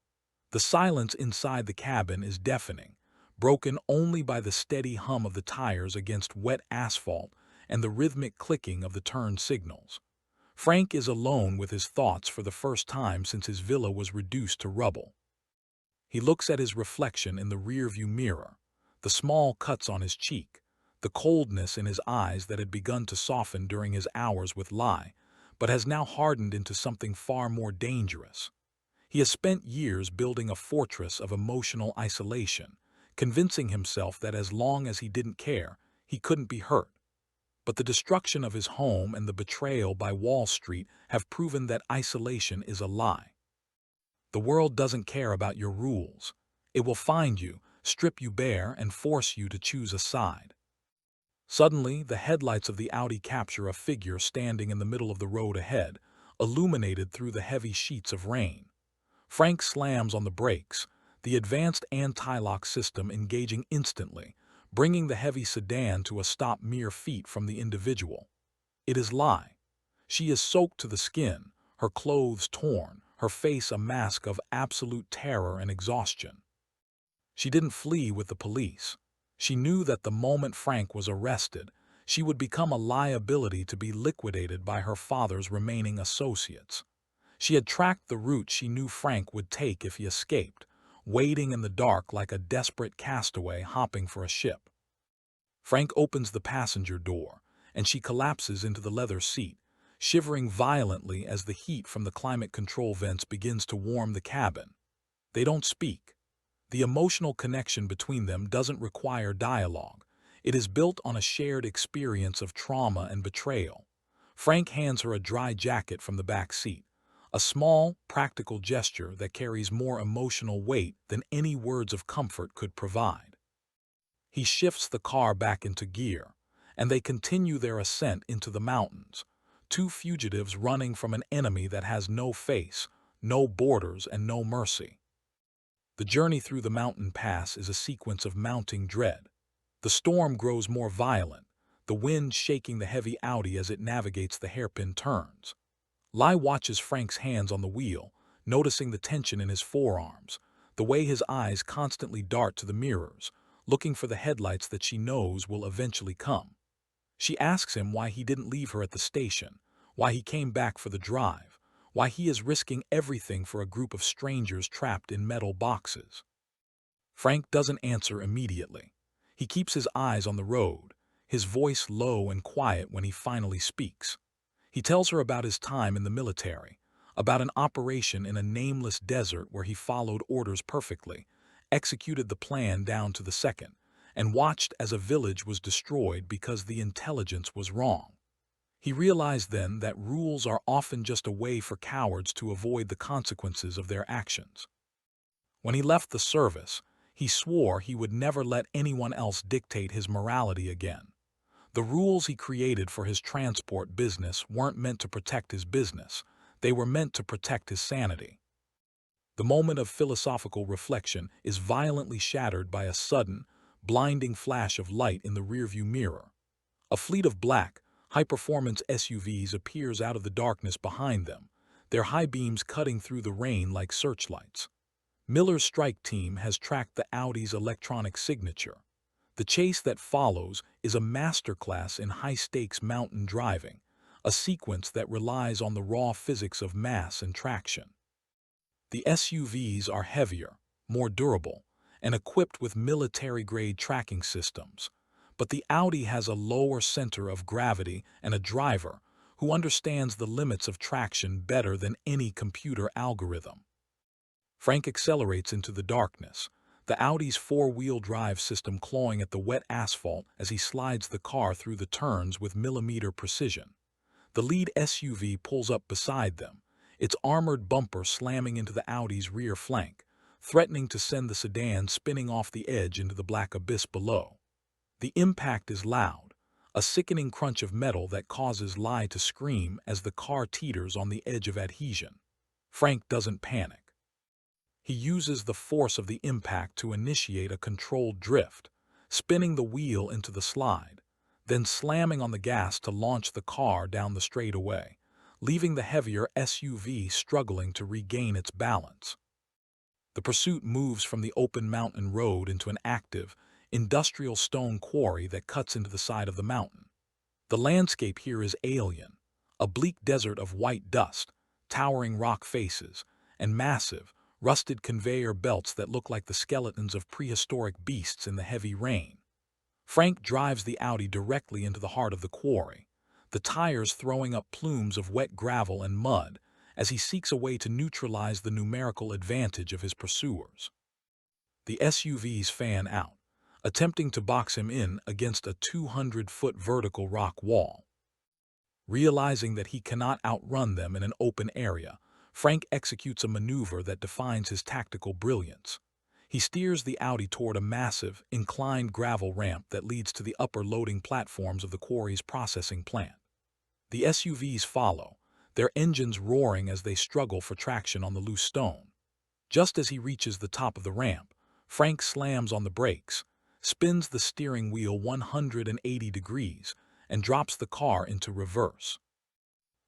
The silence inside the cabin is deafening, broken only by the steady hum of the tires against wet asphalt and the rhythmic clicking of the turn signals. Frank is alone with his thoughts for the first time since his villa was reduced to rubble. He looks at his reflection in the rearview mirror, the small cuts on his cheek, the coldness in his eyes that had begun to soften during his hours with Lai, but has now hardened into something far more dangerous. He has spent years building a fortress of emotional isolation, convincing himself that as long as he didn't care, he couldn't be hurt. But the destruction of his home and the betrayal by Wall Street have proven that isolation is a lie. The world doesn't care about your rules. It will find you, strip you bare, and force you to choose a side. Suddenly, the headlights of the Audi capture a figure standing in the middle of the road ahead, illuminated through the heavy sheets of rain. Frank slams on the brakes, the advanced anti-lock system engaging instantly, bringing the heavy sedan to a stop mere feet from the individual. It is Lai. She is soaked to the skin, her clothes torn, her face a mask of absolute terror and exhaustion. She didn't flee with the police. She knew that the moment Frank was arrested, she would become a liability to be liquidated by her father's remaining associates. She had tracked the route she knew Frank would take if he escaped, waiting in the dark like a desperate castaway hopping for a ship. Frank opens the passenger door, and she collapses into the leather seat, shivering violently as the heat from the climate control vents begins to warm the cabin. They don't speak. The emotional connection between them doesn't require dialogue. It is built on a shared experience of trauma and betrayal. Frank hands her a dry jacket from the back seat, a small, practical gesture that carries more emotional weight than any words of comfort could provide. He shifts the car back into gear, and they continue their ascent into the mountains, two fugitives running from an enemy that has no face, no borders, and no mercy. The journey through the mountain pass is a sequence of mounting dread. The storm grows more violent, the wind shaking the heavy Audi as it navigates the hairpin turns. Lai watches Frank's hands on the wheel, noticing the tension in his forearms, the way his eyes constantly dart to the mirrors, looking for the headlights that she knows will eventually come. She asks him why he didn't leave her at the station, why he came back for the drive, why he is risking everything for a group of strangers trapped in metal boxes. Frank doesn't answer immediately. He keeps his eyes on the road, his voice low and quiet when he finally speaks. He tells her about his time in the military, about an operation in a nameless desert where he followed orders perfectly, executed the plan down to the second, and watched as a village was destroyed because the intelligence was wrong. He realized then that rules are often just a way for cowards to avoid the consequences of their actions. When he left the service, he swore he would never let anyone else dictate his morality again. The rules he created for his transport business weren't meant to protect his business, they were meant to protect his sanity. The moment of philosophical reflection is violently shattered by a sudden, blinding flash of light in the rearview mirror. A fleet of black, high-performance SUVs appears out of the darkness behind them, their high beams cutting through the rain like searchlights. Miller's strike team has tracked the Audi's electronic signature. The chase that follows is a masterclass in high-stakes mountain driving, a sequence that relies on the raw physics of mass and traction. The SUVs are heavier, more durable, and equipped with military-grade tracking systems, but the Audi has a lower center of gravity and a driver who understands the limits of traction better than any computer algorithm. Frank accelerates into the darkness, the Audi's four-wheel drive system clawing at the wet asphalt as he slides the car through the turns with millimeter precision. The lead SUV pulls up beside them, its armored bumper slamming into the Audi's rear flank, threatening to send the sedan spinning off the edge into the black abyss below. The impact is loud, a sickening crunch of metal that causes Lai to scream as the car teeters on the edge of adhesion. Frank doesn't panic. He uses the force of the impact to initiate a controlled drift, spinning the wheel into the slide, then slamming on the gas to launch the car down the straightaway, leaving the heavier SUV struggling to regain its balance. The pursuit moves from the open mountain road into an active, industrial stone quarry that cuts into the side of the mountain. The landscape here is alien, a bleak desert of white dust, towering rock faces, and massive, rusted conveyor belts that look like the skeletons of prehistoric beasts in the heavy rain. Frank drives the Audi directly into the heart of the quarry, the tires throwing up plumes of wet gravel and mud as he seeks a way to neutralize the numerical advantage of his pursuers. The SUVs fan out, attempting to box him in against a 200-foot vertical rock wall. Realizing that he cannot outrun them in an open area, Frank executes a maneuver that defines his tactical brilliance. He steers the Audi toward a massive, inclined gravel ramp that leads to the upper loading platforms of the quarry's processing plant. The SUVs follow, their engines roaring as they struggle for traction on the loose stone. Just as he reaches the top of the ramp, Frank slams on the brakes, spins the steering wheel 180 degrees, and drops the car into reverse.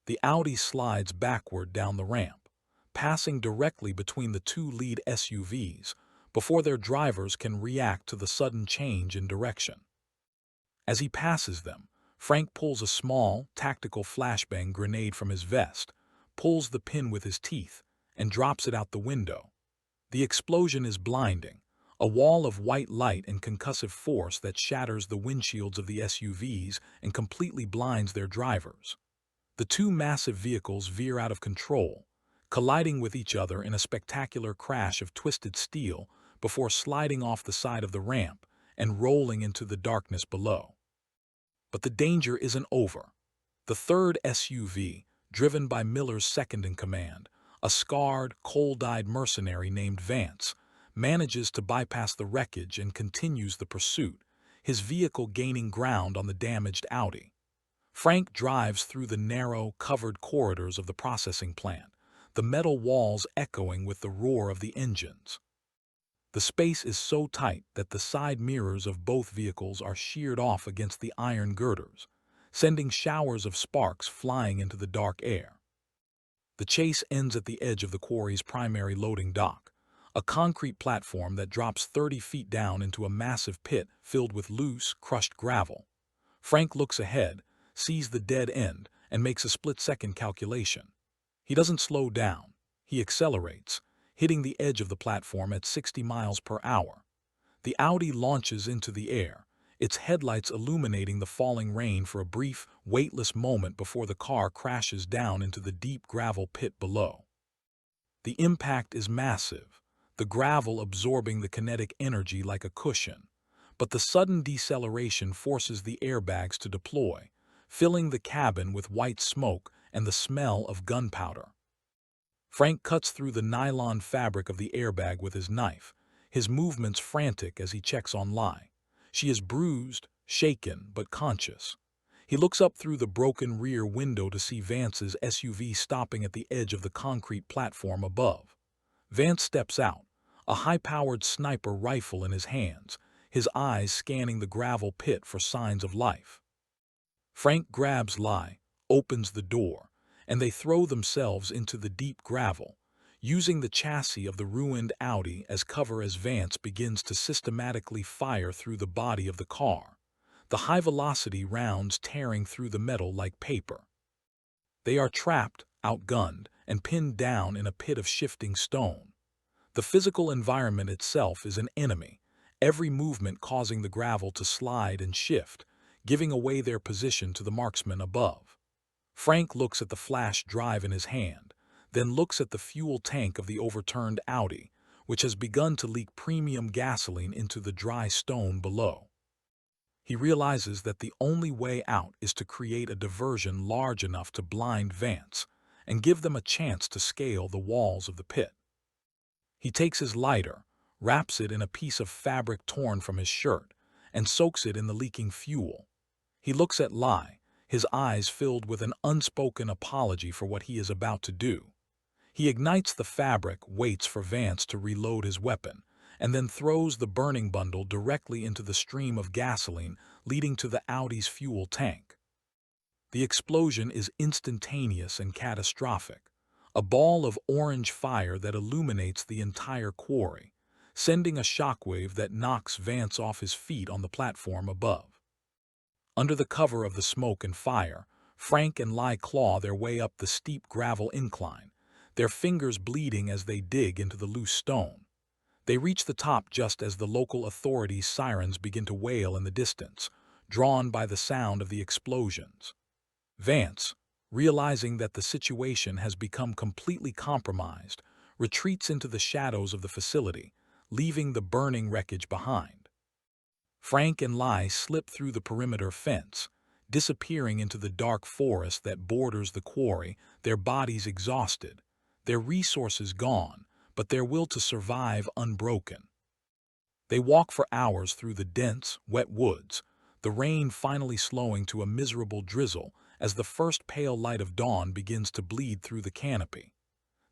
The Audi slides backward down the ramp, passing directly between the two lead SUVs before their drivers can react to the sudden change in direction. As he passes them, Frank pulls a small, tactical flashbang grenade from his vest, pulls the pin with his teeth, and drops it out the window. The explosion is blinding, a wall of white light and concussive force that shatters the windshields of the SUVs and completely blinds their drivers. The two massive vehicles veer out of control, colliding with each other in a spectacular crash of twisted steel before sliding off the side of the ramp and rolling into the darkness below. But the danger isn't over. The third SUV, driven by Miller's second-in-command, a scarred, cold-eyed mercenary named Vance, manages to bypass the wreckage and continues the pursuit, his vehicle gaining ground on the damaged Audi. Frank drives through the narrow, covered corridors of the processing plant, the metal walls echoing with the roar of the engines. The space is so tight that the side mirrors of both vehicles are sheared off against the iron girders, sending showers of sparks flying into the dark air. The chase ends at the edge of the quarry's primary loading dock, a concrete platform that drops 30 feet down into a massive pit filled with loose, crushed gravel. Frank looks ahead, sees the dead end, and makes a split-second calculation. He doesn't slow down. He accelerates, hitting the edge of the platform at 60 miles per hour. The Audi launches into the air, its headlights illuminating the falling rain for a brief, weightless moment before the car crashes down into the deep gravel pit below. The impact is massive, the gravel absorbing the kinetic energy like a cushion, but the sudden deceleration forces the airbags to deploy, filling the cabin with white smoke and the smell of gunpowder. Frank cuts through the nylon fabric of the airbag with his knife, his movements frantic as he checks on Lai. She is bruised, shaken, but conscious. He looks up through the broken rear window to see Vance's SUV stopping at the edge of the concrete platform above. Vance steps out, a high-powered sniper rifle in his hands, his eyes scanning the gravel pit for signs of life. Frank grabs Lai, opens the door, and they throw themselves into the deep gravel, using the chassis of the ruined Audi as cover as Vance begins to systematically fire through the body of the car, the high-velocity rounds tearing through the metal like paper. They are trapped, outgunned, and pinned down in a pit of shifting stone. The physical environment itself is an enemy, every movement causing the gravel to slide and shift, giving away their position to the marksman above. Frank looks at the flash drive in his hand, then looks at the fuel tank of the overturned Audi, which has begun to leak premium gasoline into the dry stone below. He realizes that the only way out is to create a diversion large enough to blind Vance and give them a chance to scale the walls of the pit. He takes his lighter, wraps it in a piece of fabric torn from his shirt, and soaks it in the leaking fuel. He looks at Lai, his eyes filled with an unspoken apology for what he is about to do. He ignites the fabric, waits for Vance to reload his weapon, and then throws the burning bundle directly into the stream of gasoline leading to the Audi's fuel tank. The explosion is instantaneous and catastrophic, a ball of orange fire that illuminates the entire quarry, sending a shockwave that knocks Vance off his feet on the platform above. Under the cover of the smoke and fire, Frank and Lai claw their way up the steep gravel incline, their fingers bleeding as they dig into the loose stone. They reach the top just as the local authorities' sirens begin to wail in the distance, drawn by the sound of the explosions. Vance, realizing that the situation has become completely compromised, retreats into the shadows of the facility, leaving the burning wreckage behind. Frank and Lai slip through the perimeter fence, disappearing into the dark forest that borders the quarry, their bodies exhausted, their resources gone, but their will to survive unbroken. They walk for hours through the dense, wet woods, the rain finally slowing to a miserable drizzle as the first pale light of dawn begins to bleed through the canopy.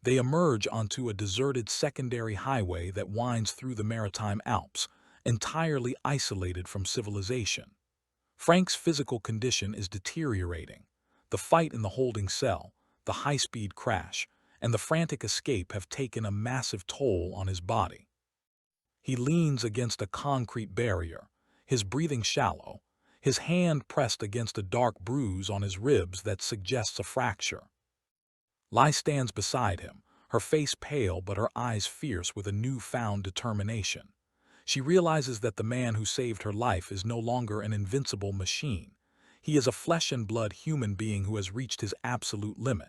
They emerge onto a deserted secondary highway that winds through the Maritime Alps, entirely isolated from civilization. Frank's physical condition is deteriorating. The fight in the holding cell, the high-speed crash, and the frantic escape have taken a massive toll on his body. He leans against a concrete barrier, his breathing shallow, his hand pressed against a dark bruise on his ribs that suggests a fracture. Lai stands beside him, her face pale but her eyes fierce with a newfound determination. She realizes that the man who saved her life is no longer an invincible machine. He is a flesh-and-blood human being who has reached his absolute limit.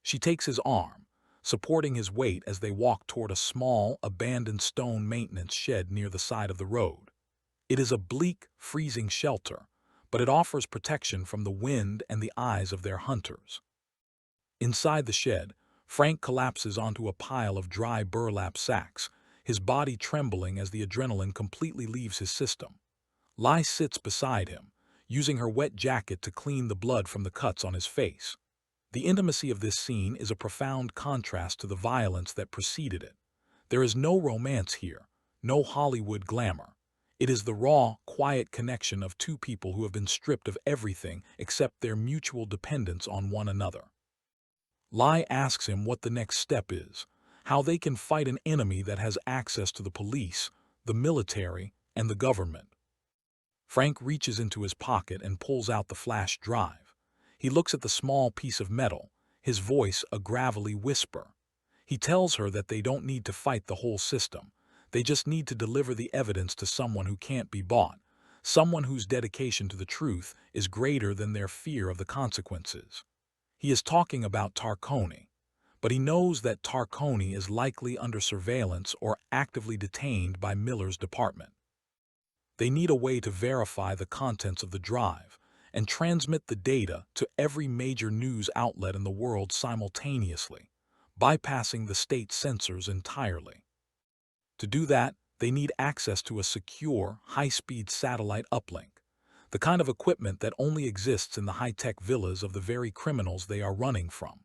She takes his arm, supporting his weight as they walk toward a small, abandoned stone maintenance shed near the side of the road. It is a bleak, freezing shelter, but it offers protection from the wind and the eyes of their hunters. Inside the shed, Frank collapses onto a pile of dry burlap sacks, his body trembling as the adrenaline completely leaves his system. Lai sits beside him, using her wet jacket to clean the blood from the cuts on his face. The intimacy of this scene is a profound contrast to the violence that preceded it. There is no romance here, no Hollywood glamour. It is the raw, quiet connection of two people who have been stripped of everything except their mutual dependence on one another. Lai asks him what the next step is, how they can fight an enemy that has access to the police, the military, and the government. Frank reaches into his pocket and pulls out the flash drive. He looks at the small piece of metal, his voice a gravelly whisper. He tells her that they don't need to fight the whole system. They just need to deliver the evidence to someone who can't be bought, someone whose dedication to the truth is greater than their fear of the consequences. He is talking about Tarconi, but he knows that Tarconi is likely under surveillance or actively detained by Miller's department. They need a way to verify the contents of the drive and transmit the data to every major news outlet in the world simultaneously, bypassing the state censors entirely. To do that, they need access to a secure, high-speed satellite uplink, the kind of equipment that only exists in the high-tech villas of the very criminals they are running from.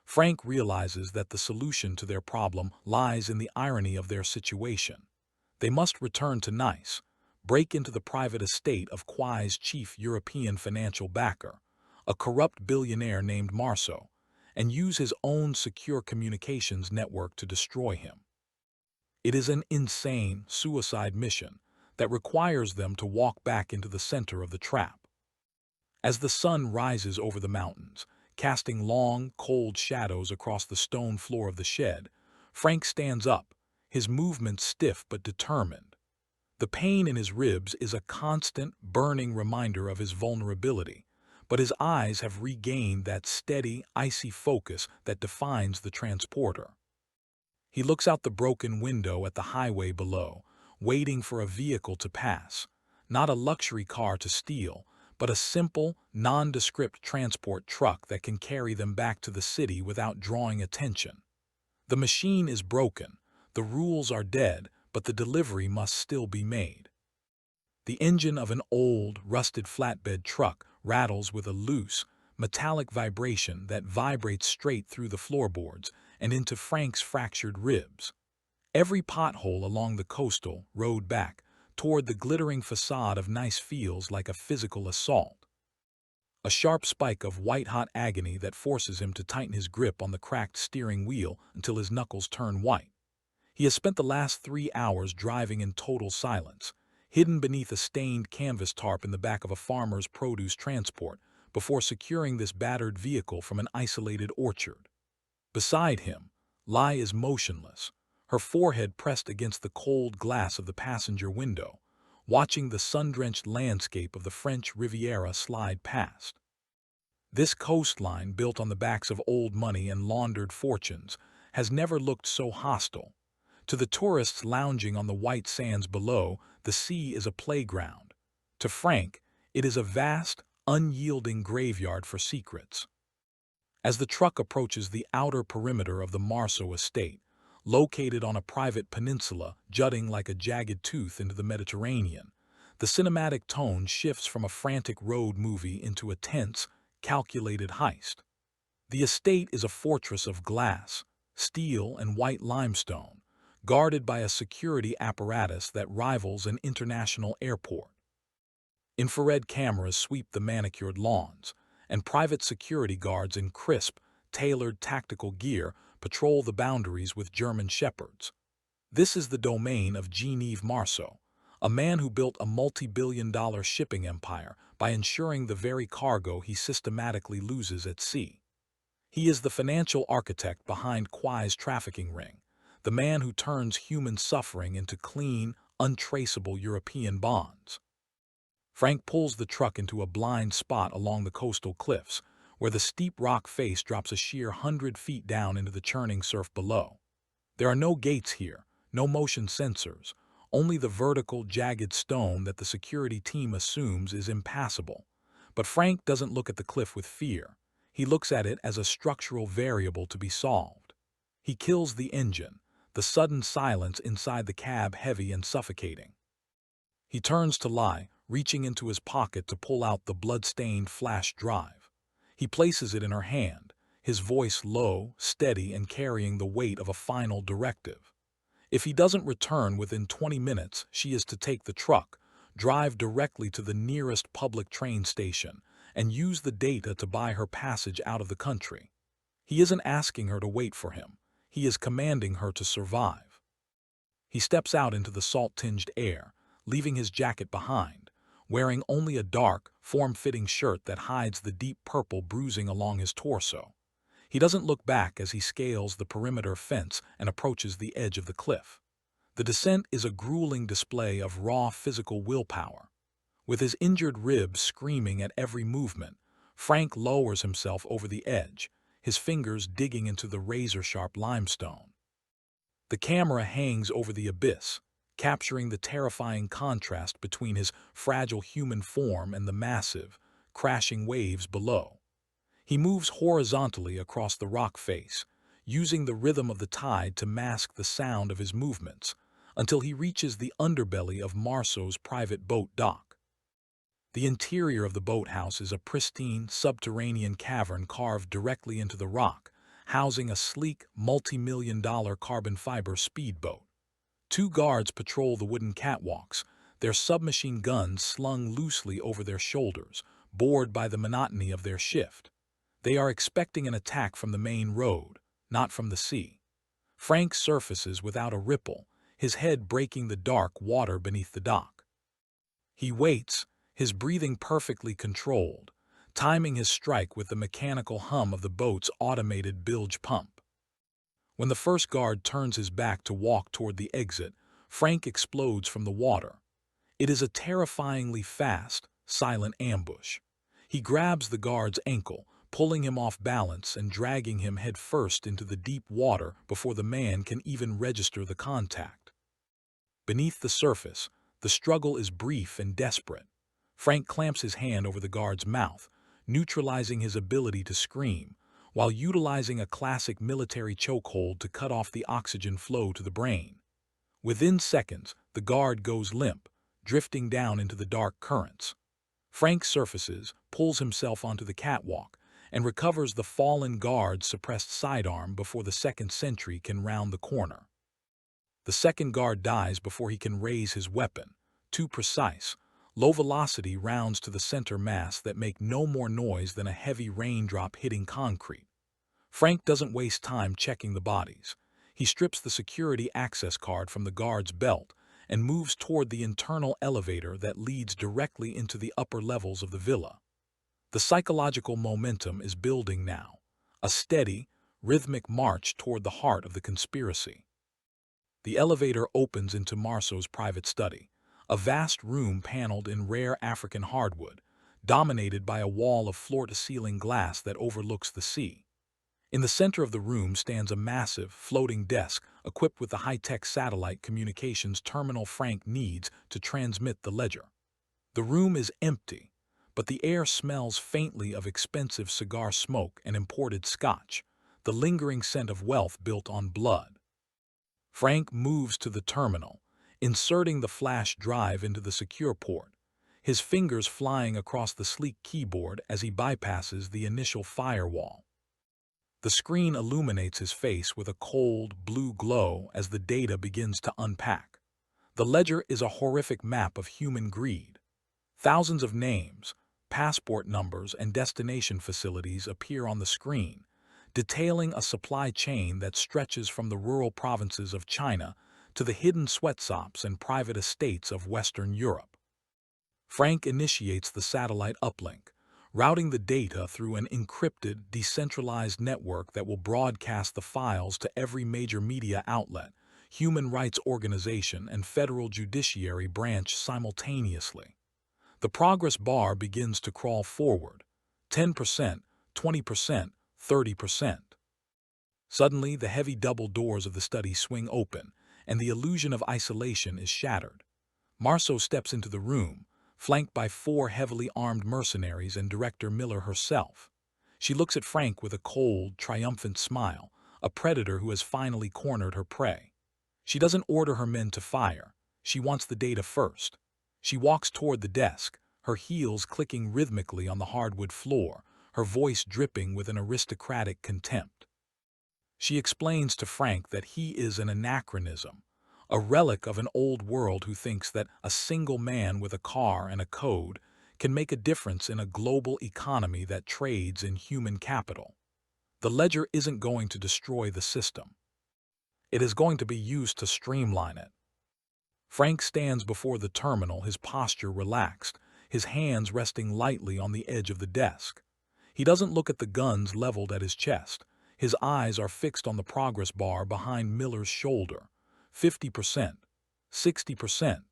Frank realizes that the solution to their problem lies in the irony of their situation. They must return to Nice, break into the private estate of Kwai's chief European financial backer, a corrupt billionaire named Marceau, and use his own secure communications network to destroy him. It is an insane suicide mission that requires them to walk back into the center of the trap. As the sun rises over the mountains, casting long, cold shadows across the stone floor of the shed, Frank stands up, his movements stiff but determined. The pain in his ribs is a constant, burning reminder of his vulnerability, but his eyes have regained that steady, icy focus that defines the transporter. He looks out the broken window at the highway below, waiting for a vehicle to pass, not a luxury car to steal, but a simple, nondescript transport truck that can carry them back to the city without drawing attention. The machine is broken, the rules are dead, but the delivery must still be made. The engine of an old, rusted flatbed truck rattles with a loose, metallic vibration that vibrates straight through the floorboards and into Frank's fractured ribs. Every pothole along the coastal road back toward the glittering facade of Nice feels like a physical assault. A sharp spike of white-hot agony that forces him to tighten his grip on the cracked steering wheel until his knuckles turn white. He has spent the last 3 hours driving in total silence, hidden beneath a stained canvas tarp in the back of a farmer's produce transport, before securing this battered vehicle from an isolated orchard. Beside him, Lai is motionless, her forehead pressed against the cold glass of the passenger window, watching the sun-drenched landscape of the French Riviera slide past. This coastline, built on the backs of old money and laundered fortunes, has never looked so hostile. To the tourists lounging on the white sands below, the sea is a playground. To Frank, it is a vast, unyielding graveyard for secrets. As the truck approaches the outer perimeter of the Marceau estate, located on a private peninsula jutting like a jagged tooth into the Mediterranean, the cinematic tone shifts from a frantic road movie into a tense, calculated heist. The estate is a fortress of glass, steel, and white limestone, guarded by a security apparatus that rivals an international airport. Infrared cameras sweep the manicured lawns, and private security guards in crisp, tailored tactical gear patrol the boundaries with German shepherds. This is the domain of Jean-Yves Marceau, a man who built a multi-billion-dollar shipping empire by ensuring the very cargo he systematically loses at sea. He is the financial architect behind Kwai's trafficking ring, the man who turns human suffering into clean, untraceable European bonds. Frank pulls the truck into a blind spot along the coastal cliffs, where the steep rock face drops a sheer 100 feet down into the churning surf below. There are no gates here, no motion sensors, only the vertical, jagged stone that the security team assumes is impassable. But Frank doesn't look at the cliff with fear. He looks at it as a structural variable to be solved. He kills the engine, the sudden silence inside the cab heavy and suffocating. He turns to Lai, reaching into his pocket to pull out the blood-stained flash drive. He places it in her hand, his voice low, steady, and carrying the weight of a final directive. If he doesn't return within 20 minutes, she is to take the truck, drive directly to the nearest public train station, and use the data to buy her passage out of the country. He isn't asking her to wait for him. He is commanding her to survive. He steps out into the salt-tinged air, leaving his jacket behind, wearing only a dark, form-fitting shirt that hides the deep purple bruising along his torso. He doesn't look back as he scales the perimeter fence and approaches the edge of the cliff. The descent is a grueling display of raw physical willpower. With his injured ribs screaming at every movement, Frank lowers himself over the edge, his fingers digging into the razor-sharp limestone. The camera hangs over the abyss, capturing the terrifying contrast between his fragile human form and the massive, crashing waves below. He moves horizontally across the rock face, using the rhythm of the tide to mask the sound of his movements, until he reaches the underbelly of Marceau's private boat dock. The interior of the boathouse is a pristine, subterranean cavern carved directly into the rock, housing a sleek, multi-million-dollar carbon fiber speedboat. 2 guards patrol the wooden catwalks, their submachine guns slung loosely over their shoulders, bored by the monotony of their shift. They are expecting an attack from the main road, not from the sea. Frank surfaces without a ripple, his head breaking the dark water beneath the dock. He waits, his breathing perfectly controlled, timing his strike with the mechanical hum of the boat's automated bilge pump. When the first guard turns his back to walk toward the exit, Frank explodes from the water. It is a terrifyingly fast, silent ambush. He grabs the guard's ankle, pulling him off balance and dragging him headfirst into the deep water before the man can even register the contact. Beneath the surface, the struggle is brief and desperate. Frank clamps his hand over the guard's mouth, neutralizing his ability to scream, while utilizing a classic military chokehold to cut off the oxygen flow to the brain. Within seconds, the guard goes limp, drifting down into the dark currents. Frank surfaces, pulls himself onto the catwalk, and recovers the fallen guard's suppressed sidearm before the second sentry can round the corner. The second guard dies before he can raise his weapon, too precise. Low-velocity rounds to the center mass that make no more noise than a heavy raindrop hitting concrete. Frank doesn't waste time checking the bodies. He strips the security access card from the guard's belt and moves toward the internal elevator that leads directly into the upper levels of the villa. The psychological momentum is building now, a steady, rhythmic march toward the heart of the conspiracy. The elevator opens into Marceau's private study, a vast room paneled in rare African hardwood, dominated by a wall of floor-to-ceiling glass that overlooks the sea. In the center of the room stands a massive, floating desk equipped with the high-tech satellite communications terminal Frank needs to transmit the ledger. The room is empty, but the air smells faintly of expensive cigar smoke and imported scotch, the lingering scent of wealth built on blood. Frank moves to the terminal, inserting the flash drive into the secure port, his fingers flying across the sleek keyboard as he bypasses the initial firewall. The screen illuminates his face with a cold, blue glow as the data begins to unpack. The ledger is a horrific map of human greed. Thousands of names, passport numbers, and destination facilities appear on the screen, detailing a supply chain that stretches from the rural provinces of China to the hidden sweatshops and private estates of Western Europe. Frank initiates the satellite uplink, routing the data through an encrypted, decentralized network that will broadcast the files to every major media outlet, human rights organization, and federal judiciary branch simultaneously. The progress bar begins to crawl forward, 10%, 20%, 30%. Suddenly, the heavy double doors of the study swing open, and the illusion of isolation is shattered. Marceau steps into the room, flanked by 4 heavily armed mercenaries and Director Miller herself. She looks at Frank with a cold, triumphant smile, a predator who has finally cornered her prey. She doesn't order her men to fire. She wants the data first. She walks toward the desk, her heels clicking rhythmically on the hardwood floor, her voice dripping with an aristocratic contempt. She explains to Frank that he is an anachronism, a relic of an old world who thinks that a single man with a car and a code can make a difference in a global economy that trades in human capital. The ledger isn't going to destroy the system. It is going to be used to streamline it. Frank stands before the terminal, his posture relaxed, his hands resting lightly on the edge of the desk. He doesn't look at the guns leveled at his chest. His eyes are fixed on the progress bar behind Miller's shoulder. 50%, 60%.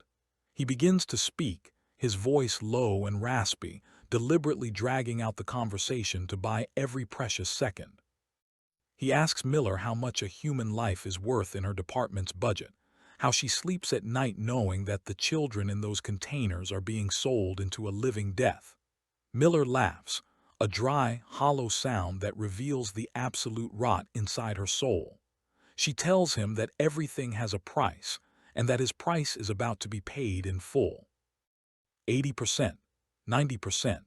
He begins to speak, his voice low and raspy, deliberately dragging out the conversation to buy every precious second. He asks Miller how much a human life is worth in her department's budget, how she sleeps at night knowing that the children in those containers are being sold into a living death. Miller laughs, a dry, hollow sound that reveals the absolute rot inside her soul. She tells him that everything has a price, and that his price is about to be paid in full. 80%, 90%.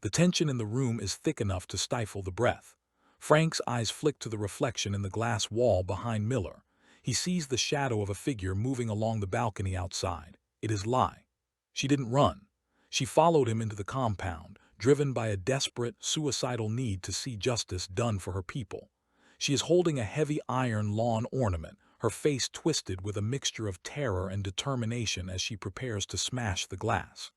The tension in the room is thick enough to stifle the breath. Frank's eyes flick to the reflection in the glass wall behind Miller. He sees the shadow of a figure moving along the balcony outside. It is Lai. She didn't run. She followed him into the compound, driven by a desperate, suicidal need to see justice done for her people. She is holding a heavy iron lawn ornament, her face twisted with a mixture of terror and determination as she prepares to smash the glass.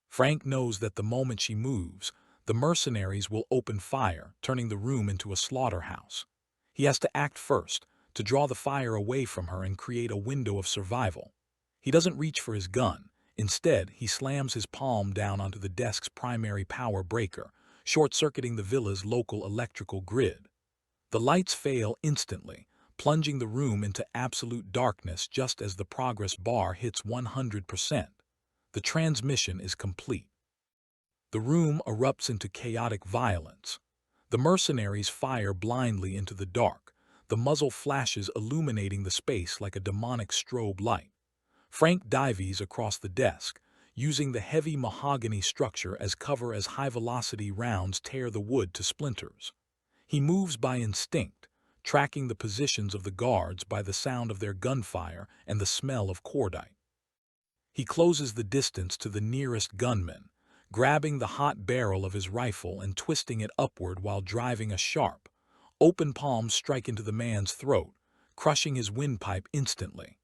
Frank knows that the moment she moves, the mercenaries will open fire, turning the room into a slaughterhouse. He has to act first, to draw the fire away from her and create a window of survival. He doesn't reach for his gun. Instead, he slams his palm down onto the desk's primary power breaker, short-circuiting the villa's local electrical grid. The lights fail instantly, plunging the room into absolute darkness just as the progress bar hits 100%. The transmission is complete. The room erupts into chaotic violence. The mercenaries fire blindly into the dark, the muzzle flashes illuminating the space like a demonic strobe light. Frank dives across the desk, using the heavy mahogany structure as cover as high-velocity rounds tear the wood to splinters. He moves by instinct, tracking the positions of the guards by the sound of their gunfire and the smell of cordite. He closes the distance to the nearest gunman, grabbing the hot barrel of his rifle and twisting it upward while driving a sharp, open palm strike into the man's throat, crushing his windpipe instantly.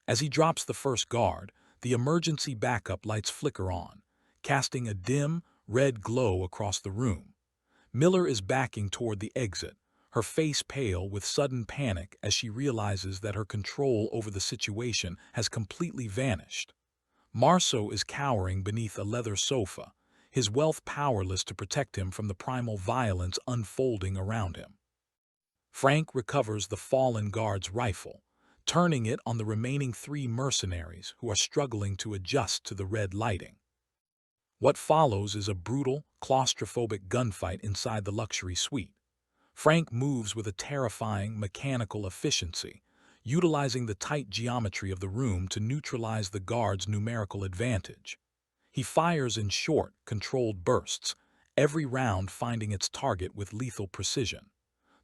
As he drops the first guard, the emergency backup lights flicker on, casting a dim, red glow across the room. Miller is backing toward the exit, her face pale with sudden panic as she realizes that her control over the situation has completely vanished. Marceau is cowering beneath a leather sofa, his wealth powerless to protect him from the primal violence unfolding around him. Frank recovers the fallen guard's rifle, turning it on the remaining 3 mercenaries who are struggling to adjust to the red lighting. What follows is a brutal, claustrophobic gunfight inside the luxury suite. Frank moves with a terrifying, mechanical efficiency, utilizing the tight geometry of the room to neutralize the guard's numerical advantage. He fires in short, controlled bursts, every round finding its target with lethal precision.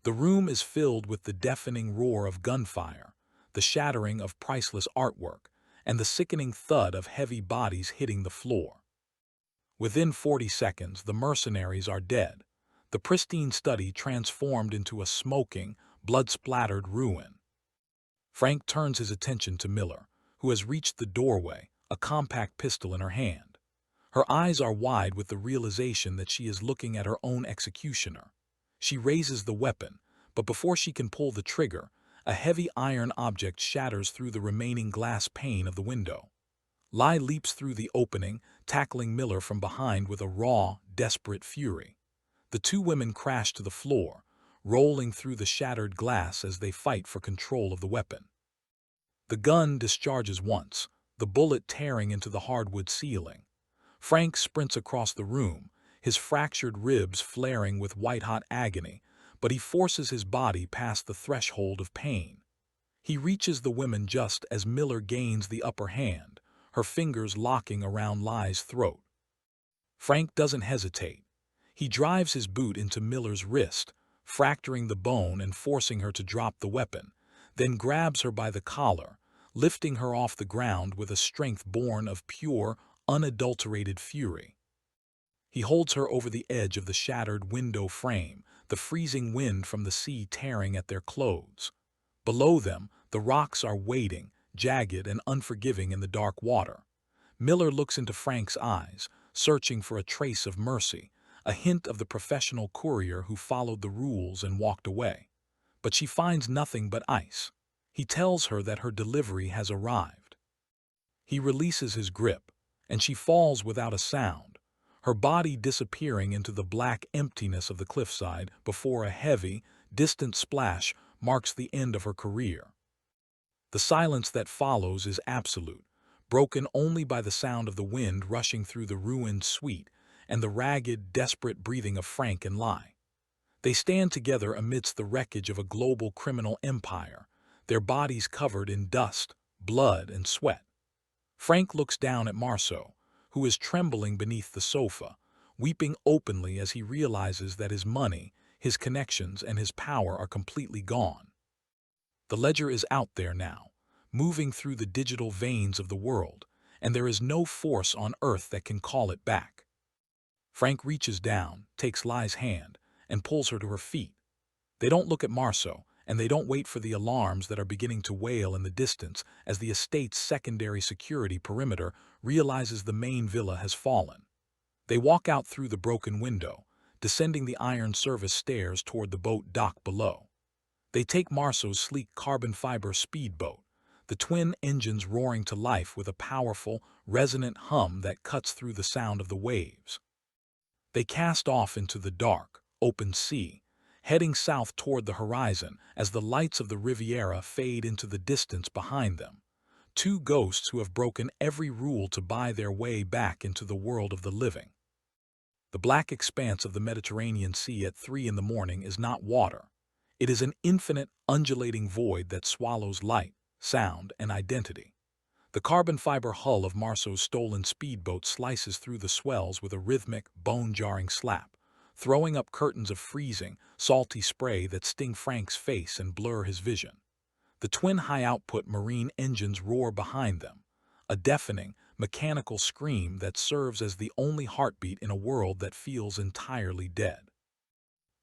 The room is filled with the deafening roar of gunfire, the shattering of priceless artwork, and the sickening thud of heavy bodies hitting the floor. Within 40 seconds, the mercenaries are dead, the pristine study transformed into a smoking, blood-splattered ruin. Frank turns his attention to Miller, who has reached the doorway, a compact pistol in her hand. Her eyes are wide with the realization that she is looking at her own executioner. She raises the weapon, but before she can pull the trigger, a heavy iron object shatters through the remaining glass pane of the window. Lai leaps through the opening, tackling Miller from behind with a raw, desperate fury. The two women crash to the floor, rolling through the shattered glass as they fight for control of the weapon. The gun discharges once, the bullet tearing into the hardwood ceiling. Frank sprints across the room, his fractured ribs flaring with white-hot agony, but he forces his body past the threshold of pain. He reaches the women just as Miller gains the upper hand, her fingers locking around Lai's throat. Frank doesn't hesitate. He drives his boot into Miller's wrist, fracturing the bone and forcing her to drop the weapon, then grabs her by the collar, lifting her off the ground with a strength born of pure, unadulterated fury. He holds her over the edge of the shattered window frame, the freezing wind from the sea tearing at their clothes. Below them, the rocks are waiting, jagged and unforgiving in the dark water. Miller looks into Frank's eyes, searching for a trace of mercy, a hint of the professional courier who followed the rules and walked away. But she finds nothing but ice. He tells her that her delivery has arrived. He releases his grip, and she falls without a sound, her body disappearing into the black emptiness of the cliffside before a heavy, distant splash marks the end of her career. The silence that follows is absolute, broken only by the sound of the wind rushing through the ruined suite and the ragged, desperate breathing of Frank and Lai. They stand together amidst the wreckage of a global criminal empire, their bodies covered in dust, blood, and sweat. Frank looks down at Marceau, who is trembling beneath the sofa, weeping openly as he realizes that his money, his connections, and his power are completely gone. The ledger is out there now, moving through the digital veins of the world, and there is no force on earth that can call it back. Frank reaches down, takes Lai's hand, and pulls her to her feet. They don't look at Marceau, and they don't wait for the alarms that are beginning to wail in the distance as the estate's secondary security perimeter realizes the main villa has fallen. They walk out through the broken window, descending the iron service stairs toward the boat dock below. They take Marceau's sleek carbon fiber speedboat, the twin engines roaring to life with a powerful, resonant hum that cuts through the sound of the waves. They cast off into the dark, open sea, heading south toward the horizon as the lights of the Riviera fade into the distance behind them. Two ghosts who have broken every rule to buy their way back into the world of the living. The black expanse of the Mediterranean Sea at 3 in the morning is not water. It is an infinite, undulating void that swallows light, sound, and identity. The carbon fiber hull of Marceau's stolen speedboat slices through the swells with a rhythmic, bone-jarring slap, throwing up curtains of freezing, salty spray that sting Frank's face and blur his vision. The twin high-output marine engines roar behind them, a deafening, mechanical scream that serves as the only heartbeat in a world that feels entirely dead.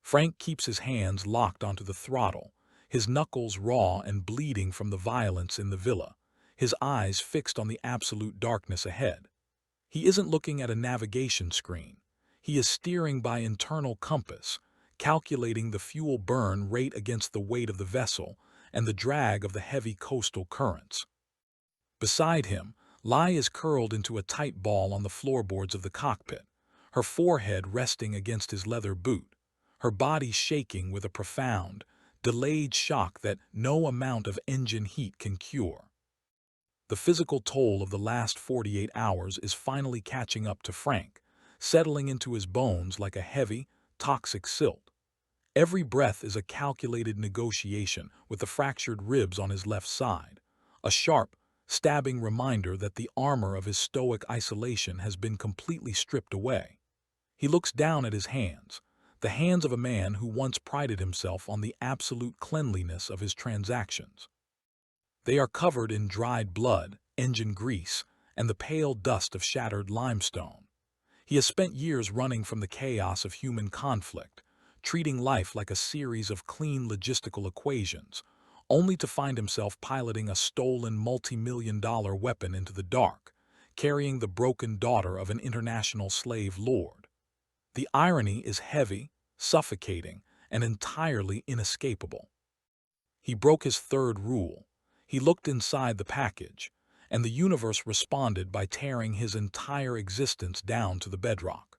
Frank keeps his hands locked onto the throttle, his knuckles raw and bleeding from the violence in the villa, his eyes fixed on the absolute darkness ahead. He isn't looking at a navigation screen. He is steering by internal compass, calculating the fuel burn rate against the weight of the vessel and the drag of the heavy coastal currents. Beside him, Lai is curled into a tight ball on the floorboards of the cockpit, her forehead resting against his leather boot, her body shaking with a profound, delayed shock that no amount of engine heat can cure. The physical toll of the last 48 hours is finally catching up to Frank, settling into his bones like a heavy, toxic silt. Every breath is a calculated negotiation with the fractured ribs on his left side, a sharp, stabbing reminder that the armor of his stoic isolation has been completely stripped away. He looks down at his hands, the hands of a man who once prided himself on the absolute cleanliness of his transactions. They are covered in dried blood, engine grease, and the pale dust of shattered limestone. He has spent years running from the chaos of human conflict, treating life like a series of clean logistical equations, only to find himself piloting a stolen multi-million-dollar weapon into the dark, carrying the broken daughter of an international slave lord. The irony is heavy, suffocating, and entirely inescapable. He broke his third rule. He looked inside the package, and the universe responded by tearing his entire existence down to the bedrock.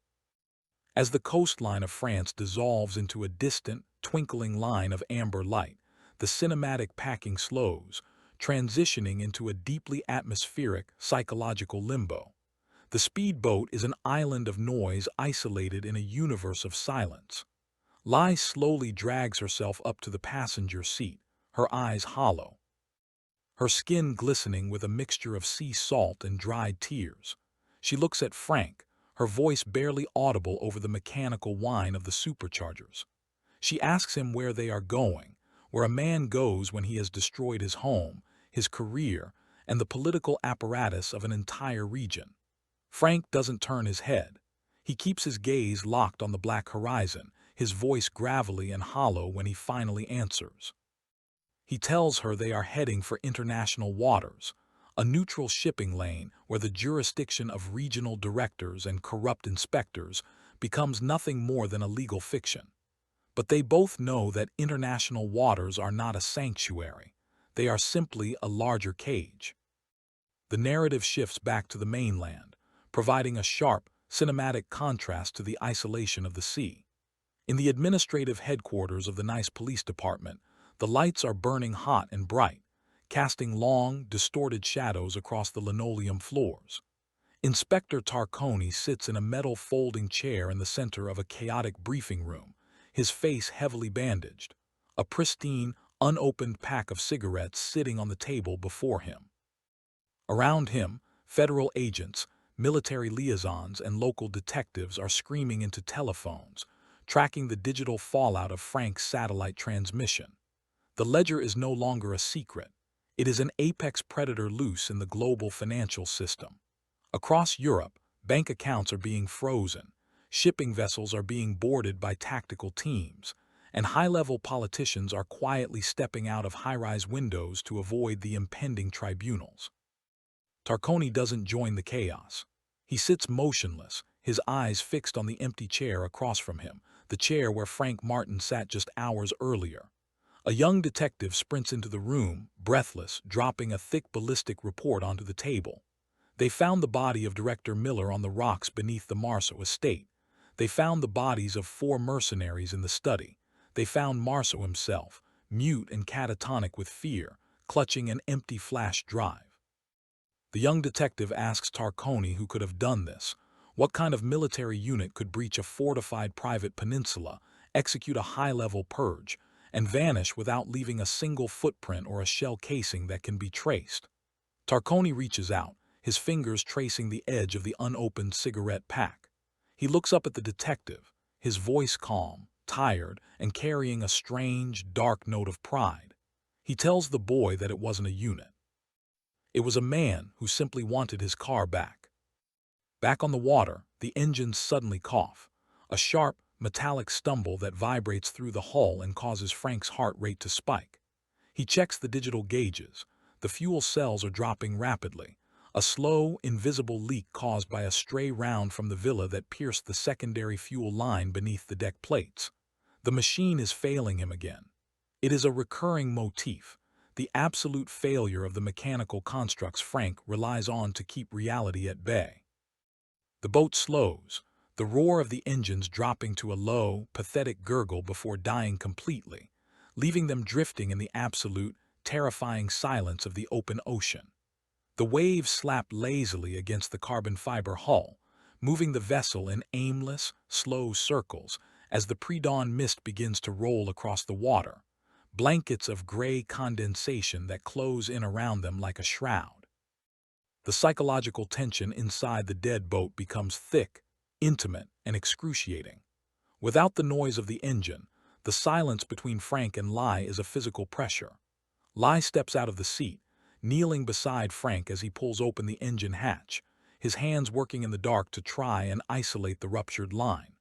As the coastline of France dissolves into a distant, twinkling line of amber light, the cinematic packing slows, transitioning into a deeply atmospheric, psychological limbo. The speedboat is an island of noise isolated in a universe of silence. Lai slowly drags herself up to the passenger seat, her eyes hollow, her skin glistening with a mixture of sea salt and dried tears. She looks at Frank, her voice barely audible over the mechanical whine of the superchargers. She asks him where they are going, where a man goes when he has destroyed his home, his career, and the political apparatus of an entire region. Frank doesn't turn his head. He keeps his gaze locked on the black horizon, his voice gravelly and hollow when he finally answers. He tells her they are heading for international waters, a neutral shipping lane where the jurisdiction of regional directors and corrupt inspectors becomes nothing more than a legal fiction. But they both know that international waters are not a sanctuary. They are simply a larger cage. The narrative shifts back to the mainland, providing a sharp, cinematic contrast to the isolation of the sea. In the administrative headquarters of the Nice Police Department, the lights are burning hot and bright, casting long, distorted shadows across the linoleum floors. Inspector Tarconi sits in a metal folding chair in the center of a chaotic briefing room, his face heavily bandaged, a pristine, unopened pack of cigarettes sitting on the table before him. Around him, federal agents, military liaisons, and local detectives are screaming into telephones, tracking the digital fallout of Frank's satellite transmission. The ledger is no longer a secret. It is an apex predator loose in the global financial system. Across Europe, bank accounts are being frozen, shipping vessels are being boarded by tactical teams, and high-level politicians are quietly stepping out of high-rise windows to avoid the impending tribunals. Tarconi doesn't join the chaos. He sits motionless, his eyes fixed on the empty chair across from him, the chair where Frank Martin sat just hours earlier. A young detective sprints into the room, breathless, dropping a thick ballistic report onto the table. They found the body of Director Miller on the rocks beneath the Marceau estate. They found the bodies of 4 mercenaries in the study. They found Marceau himself, mute and catatonic with fear, clutching an empty flash drive. The young detective asks Tarconi who could have done this. What kind of military unit could breach a fortified private peninsula, execute a high-level purge, and vanish without leaving a single footprint or a shell casing that can be traced? Tarconi reaches out, his fingers tracing the edge of the unopened cigarette pack. He looks up at the detective, his voice calm, tired, and carrying a strange, dark note of pride. He tells the boy that it wasn't a unit. It was a man who simply wanted his car back. Back on the water, the engines suddenly cough, a sharp, metallic stumble that vibrates through the hull and causes Frank's heart rate to spike. He checks the digital gauges. The fuel cells are dropping rapidly, a slow, invisible leak caused by a stray round from the villa that pierced the secondary fuel line beneath the deck plates. The machine is failing him again. It is a recurring motif, the absolute failure of the mechanical constructs Frank relies on to keep reality at bay. The boat slows, the roar of the engines dropping to a low, pathetic gurgle before dying completely, leaving them drifting in the absolute, terrifying silence of the open ocean. The waves slap lazily against the carbon fiber hull, moving the vessel in aimless, slow circles as the pre-dawn mist begins to roll across the water, blankets of gray condensation that close in around them like a shroud. The psychological tension inside the dead boat becomes thick, intimate, and excruciating. Without the noise of the engine, the silence between Frank and Lai is a physical pressure. Lai steps out of the seat, kneeling beside Frank as he pulls open the engine hatch, his hands working in the dark to try and isolate the ruptured line.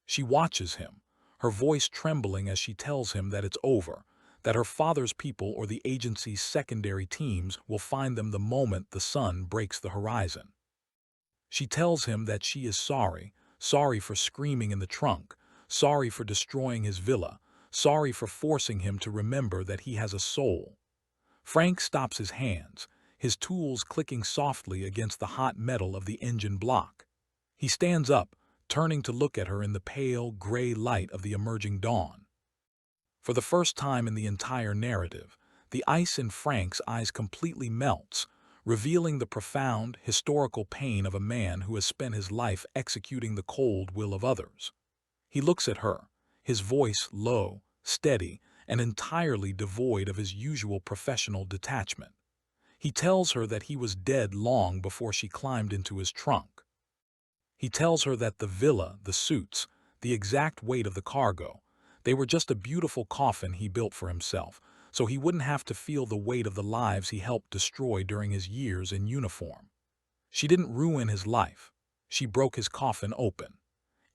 She watches him, her voice trembling as she tells him that it's over, that her father's people or the agency's secondary teams will find them the moment the sun breaks the horizon. She tells him that she is sorry, sorry for screaming in the trunk, sorry for destroying his villa, sorry for forcing him to remember that he has a soul. Frank stops his hands, his tools clicking softly against the hot metal of the engine block. He stands up, turning to look at her in the pale, gray light of the emerging dawn. For the first time in the entire narrative, the ice in Frank's eyes completely melts, revealing the profound, historical pain of a man who has spent his life executing the cold will of others. He looks at her, his voice low, steady, and entirely devoid of his usual professional detachment. He tells her that he was dead long before she climbed into his trunk. He tells her that the villa, the suits, the exact weight of the cargo, they were just a beautiful coffin he built for himself, so he wouldn't have to feel the weight of the lives he helped destroy during his years in uniform. She didn't ruin his life. She broke his coffin open.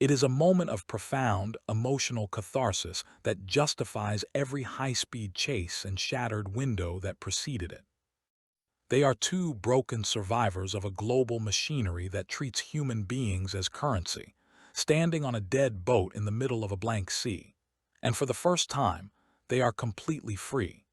It is a moment of profound, emotional catharsis that justifies every high-speed chase and shattered window that preceded it. They are two broken survivors of a global machinery that treats human beings as currency, standing on a dead boat in the middle of a blank sea. And for the first time, they are completely free.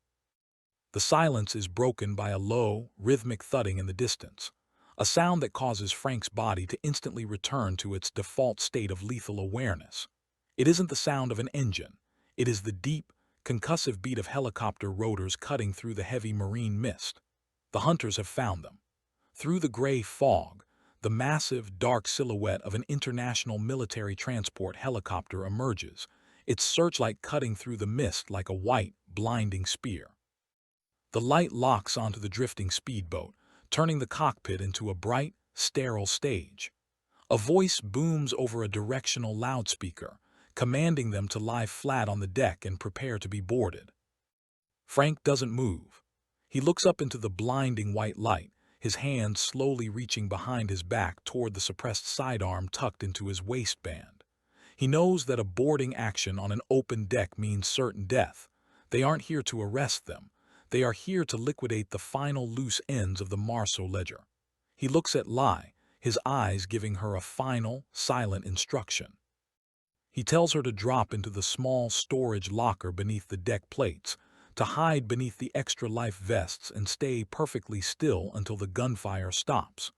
The silence is broken by a low, rhythmic thudding in the distance, a sound that causes Frank's body to instantly return to its default state of lethal awareness. It isn't the sound of an engine. It is the deep, concussive beat of helicopter rotors cutting through the heavy marine mist. The hunters have found them. Through the gray fog, the massive, dark silhouette of an international military transport helicopter emerges, its searchlight cutting through the mist like a white, blinding spear. The light locks onto the drifting speedboat, turning the cockpit into a bright, sterile stage. A voice booms over a directional loudspeaker, commanding them to lie flat on the deck and prepare to be boarded. Frank doesn't move. He looks up into the blinding white light, his hands slowly reaching behind his back toward the suppressed sidearm tucked into his waistband. He knows that a boarding action on an open deck means certain death. They aren't here to arrest them. They are here to liquidate the final loose ends of the Marceau ledger. He looks at Lai, his eyes giving her a final, silent instruction. He tells her to drop into the small storage locker beneath the deck plates, to hide beneath the extra life vests and stay perfectly still until the gunfire stops.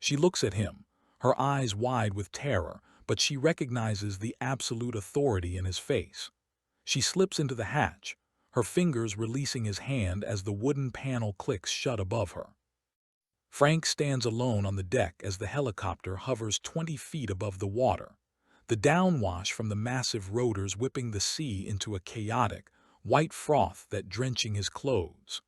She looks at him, her eyes wide with terror, but she recognizes the absolute authority in his face. She slips into the hatch, her fingers releasing his hand as the wooden panel clicks shut above her. Frank stands alone on the deck as the helicopter hovers 20 feet above the water, the downwash from the massive rotors whipping the sea into a chaotic, white froth that drenching his clothes.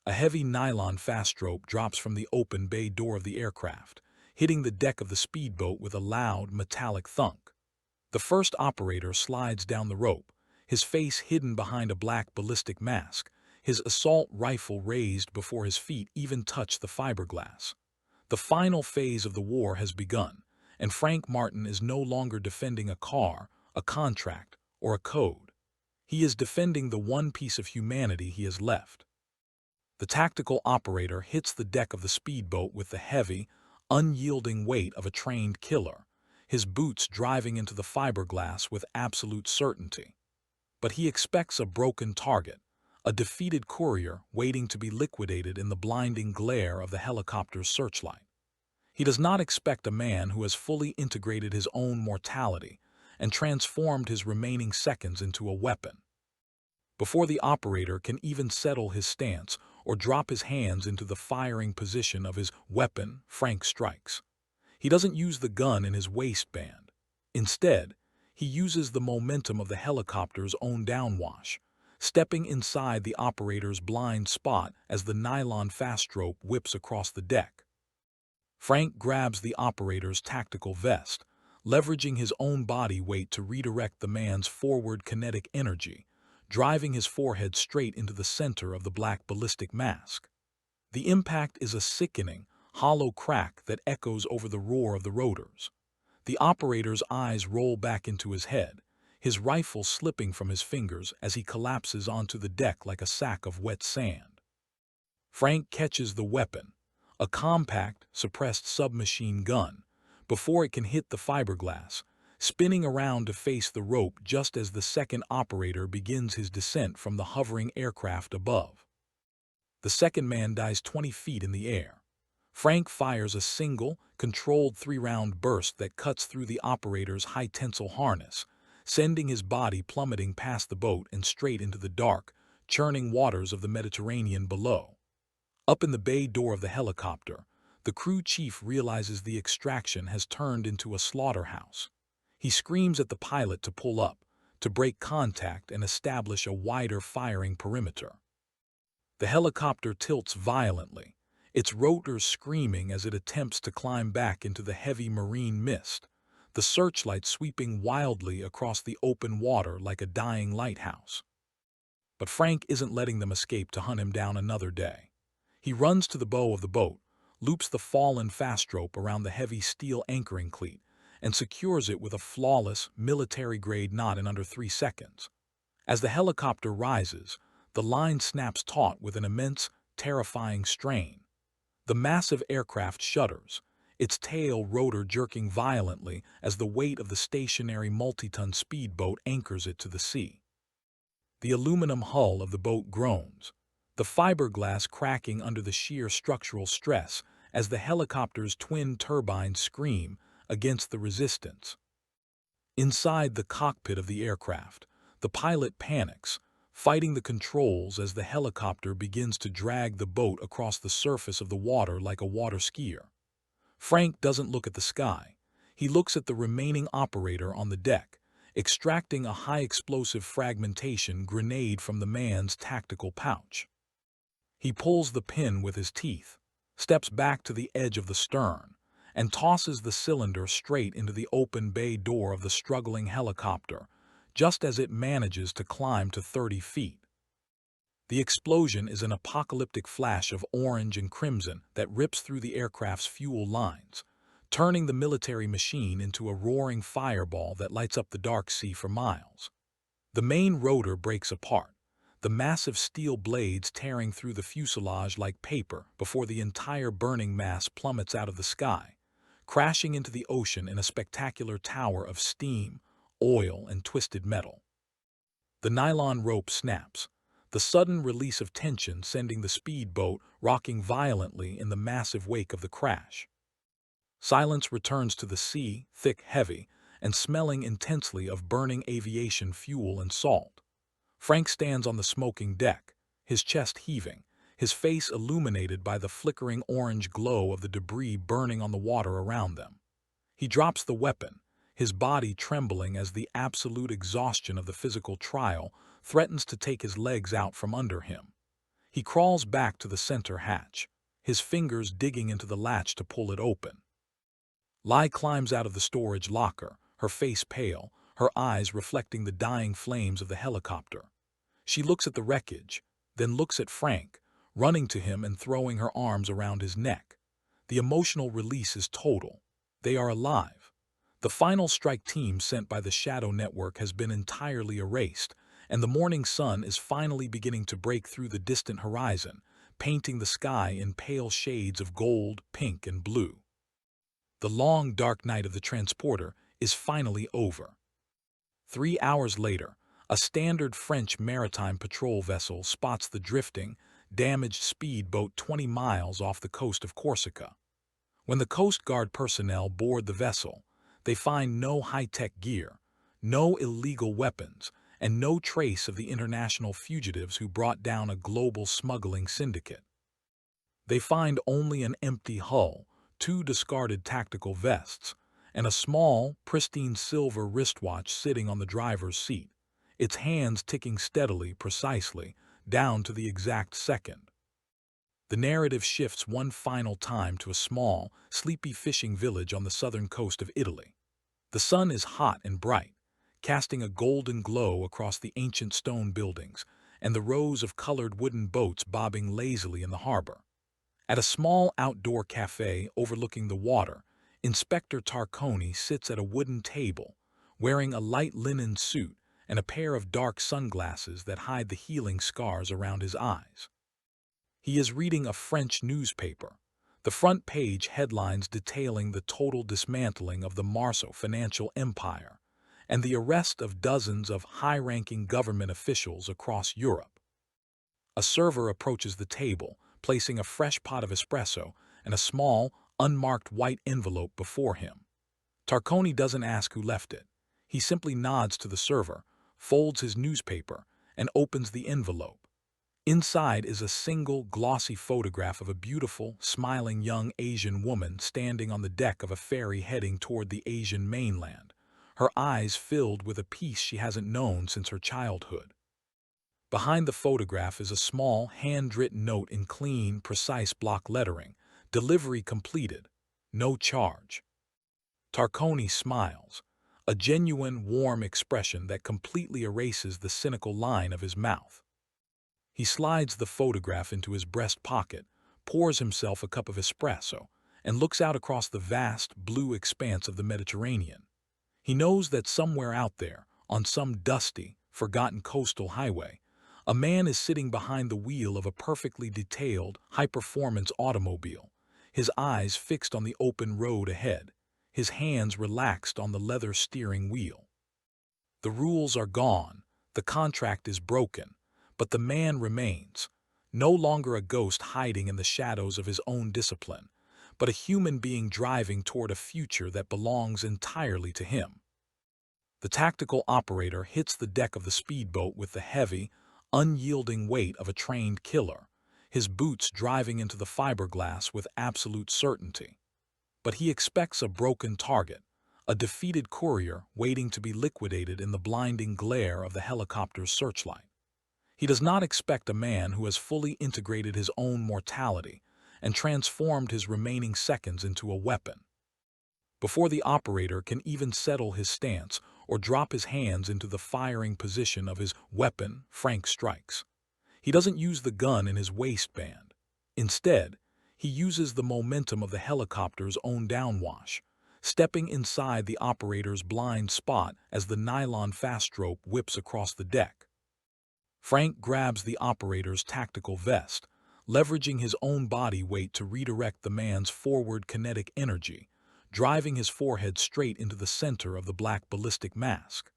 A heavy nylon fast rope drops from the open bay door of the aircraft, hitting the deck of the speedboat with a loud, metallic thunk. The first operator slides down the rope, his face hidden behind a black ballistic mask, his assault rifle raised before his feet even touch the fiberglass. The final phase of the war has begun, and Frank Martin is no longer defending a car, a contract, or a code. He is defending the one piece of humanity he has left. The tactical operator hits the deck of the speedboat with the heavy, unyielding weight of a trained killer, his boots driving into the fiberglass with absolute certainty. But he expects a broken target, a defeated courier waiting to be liquidated in the blinding glare of the helicopter's searchlight. He does not expect a man who has fully integrated his own mortality and transformed his remaining seconds into a weapon. Before the operator can even settle his stance or drop his hands into the firing position of his weapon, Frank strikes. He doesn't use the gun in his waistband. Instead, he uses the momentum of the helicopter's own downwash, stepping inside the operator's blind spot as the nylon fast rope whips across the deck. Frank grabs the operator's tactical vest, leveraging his own body weight to redirect the man's forward kinetic energy, driving his forehead straight into the center of the black ballistic mask. The impact is a sickening, hollow crack that echoes over the roar of the rotors. The operator's eyes roll back into his head, his rifle slipping from his fingers as he collapses onto the deck like a sack of wet sand. Frank catches the weapon, a compact, suppressed submachine gun, before it can hit the fiberglass, spinning around to face the rope just as the second operator begins his descent from the hovering aircraft above. The second man dies 20 feet in the air. Frank fires a single, controlled 3-round burst that cuts through the operator's high-tensile harness, sending his body plummeting past the boat and straight into the dark, churning waters of the Mediterranean below. Up in the bay door of the helicopter, the crew chief realizes the extraction has turned into a slaughterhouse. He screams at the pilot to pull up, to break contact and establish a wider firing perimeter. The helicopter tilts violently, its rotors screaming as it attempts to climb back into the heavy marine mist, the searchlight sweeping wildly across the open water like a dying lighthouse. But Frank isn't letting them escape to hunt him down another day. He runs to the bow of the boat, loops the fallen fast rope around the heavy steel anchoring cleat, and secures it with a flawless, military-grade knot in under 3 seconds. As the helicopter rises, the line snaps taut with an immense, terrifying strain. The massive aircraft shudders, its tail rotor jerking violently as the weight of the stationary multi-ton speedboat anchors it to the sea. The aluminum hull of the boat groans, the fiberglass cracking under the sheer structural stress as the helicopter's twin turbines scream against the resistance. Inside the cockpit of the aircraft, the pilot panics, fighting the controls as the helicopter begins to drag the boat across the surface of the water like a water skier. Frank doesn't look at the sky. He looks at the remaining operator on the deck, extracting a high-explosive fragmentation grenade from the man's tactical pouch. He pulls the pin with his teeth, steps back to the edge of the stern, and tosses the cylinder straight into the open bay door of the struggling helicopter, just as it manages to climb to 30 feet. The explosion is an apocalyptic flash of orange and crimson that rips through the aircraft's fuel lines, turning the military machine into a roaring fireball that lights up the dark sea for miles. The main rotor breaks apart, the massive steel blades tearing through the fuselage like paper before the entire burning mass plummets out of the sky, crashing into the ocean in a spectacular tower of steam, oil, and twisted metal. The nylon rope snaps, the sudden release of tension sending the speedboat rocking violently in the massive wake of the crash. Silence returns to the sea, thick, heavy, and smelling intensely of burning aviation fuel and salt. Frank stands on the smoking deck, his chest heaving, his face illuminated by the flickering orange glow of the debris burning on the water around them. He drops the weapon, his body trembling as the absolute exhaustion of the physical trial threatens to take his legs out from under him. He crawls back to the center hatch, his fingers digging into the latch to pull it open. Lai climbs out of the storage locker, her face pale, her eyes reflecting the dying flames of the helicopter. She looks at the wreckage, then looks at Frank, running to him and throwing her arms around his neck. The emotional release is total. They are alive. The final strike team sent by the Shadow Network has been entirely erased, and the morning sun is finally beginning to break through the distant horizon, painting the sky in pale shades of gold, pink, and blue. The long, dark night of the transporter is finally over. 3 hours later, a standard French maritime patrol vessel spots the drifting, damaged speedboat 20 miles off the coast of Corsica. When the Coast Guard personnel board the vessel, they find no high-tech gear, no illegal weapons, and no trace of the international fugitives who brought down a global smuggling syndicate. They find only an empty hull, 2 discarded tactical vests, and a small, pristine silver wristwatch sitting on the driver's seat, its hands ticking steadily, precisely, down to the exact second. The narrative shifts one final time to a small, sleepy fishing village on the southern coast of Italy. The sun is hot and bright, casting a golden glow across the ancient stone buildings and the rows of colored wooden boats bobbing lazily in the harbor. At a small outdoor cafe overlooking the water, Inspector Tarconi sits at a wooden table, wearing a light linen suit and a pair of dark sunglasses that hide the healing scars around his eyes. He is reading a French newspaper, the front page headlines detailing the total dismantling of the Marceau financial empire and the arrest of dozens of high-ranking government officials across Europe. A server approaches the table, placing a fresh pot of espresso and a small, unmarked white envelope before him. Tarconi doesn't ask who left it. He simply nods to the server, folds his newspaper, and opens the envelope. Inside is a single, glossy photograph of a beautiful, smiling young Asian woman standing on the deck of a ferry heading toward the Asian mainland, her eyes filled with a peace she hasn't known since her childhood. Behind the photograph is a small, handwritten note in clean, precise block lettering, "Delivery completed. No charge." Tarconi smiles, a genuine, warm expression that completely erases the cynical line of his mouth. He slides the photograph into his breast pocket, pours himself a cup of espresso, and looks out across the vast, blue expanse of the Mediterranean. He knows that somewhere out there, on some dusty, forgotten coastal highway, a man is sitting behind the wheel of a perfectly detailed, high-performance automobile, his eyes fixed on the open road ahead, his hands relaxed on the leather steering wheel. The rules are gone, the contract is broken, but the man remains, no longer a ghost hiding in the shadows of his own discipline, but a human being driving toward a future that belongs entirely to him. The tactical operator hits the deck of the speedboat with the heavy, unyielding weight of a trained killer, his boots driving into the fiberglass with absolute certainty. But he expects a broken target, a defeated courier waiting to be liquidated in the blinding glare of the helicopter's searchlight. He does not expect a man who has fully integrated his own mortality and transformed his remaining seconds into a weapon. Before the operator can even settle his stance or drop his hands into the firing position of his weapon, Frank strikes. He doesn't use the gun in his waistband. Instead, he uses the momentum of the helicopter's own downwash, stepping inside the operator's blind spot as the nylon fast rope whips across the deck. Frank grabs the operator's tactical vest, leveraging his own body weight to redirect the man's forward kinetic energy, driving his forehead straight into the center of the black ballistic mask.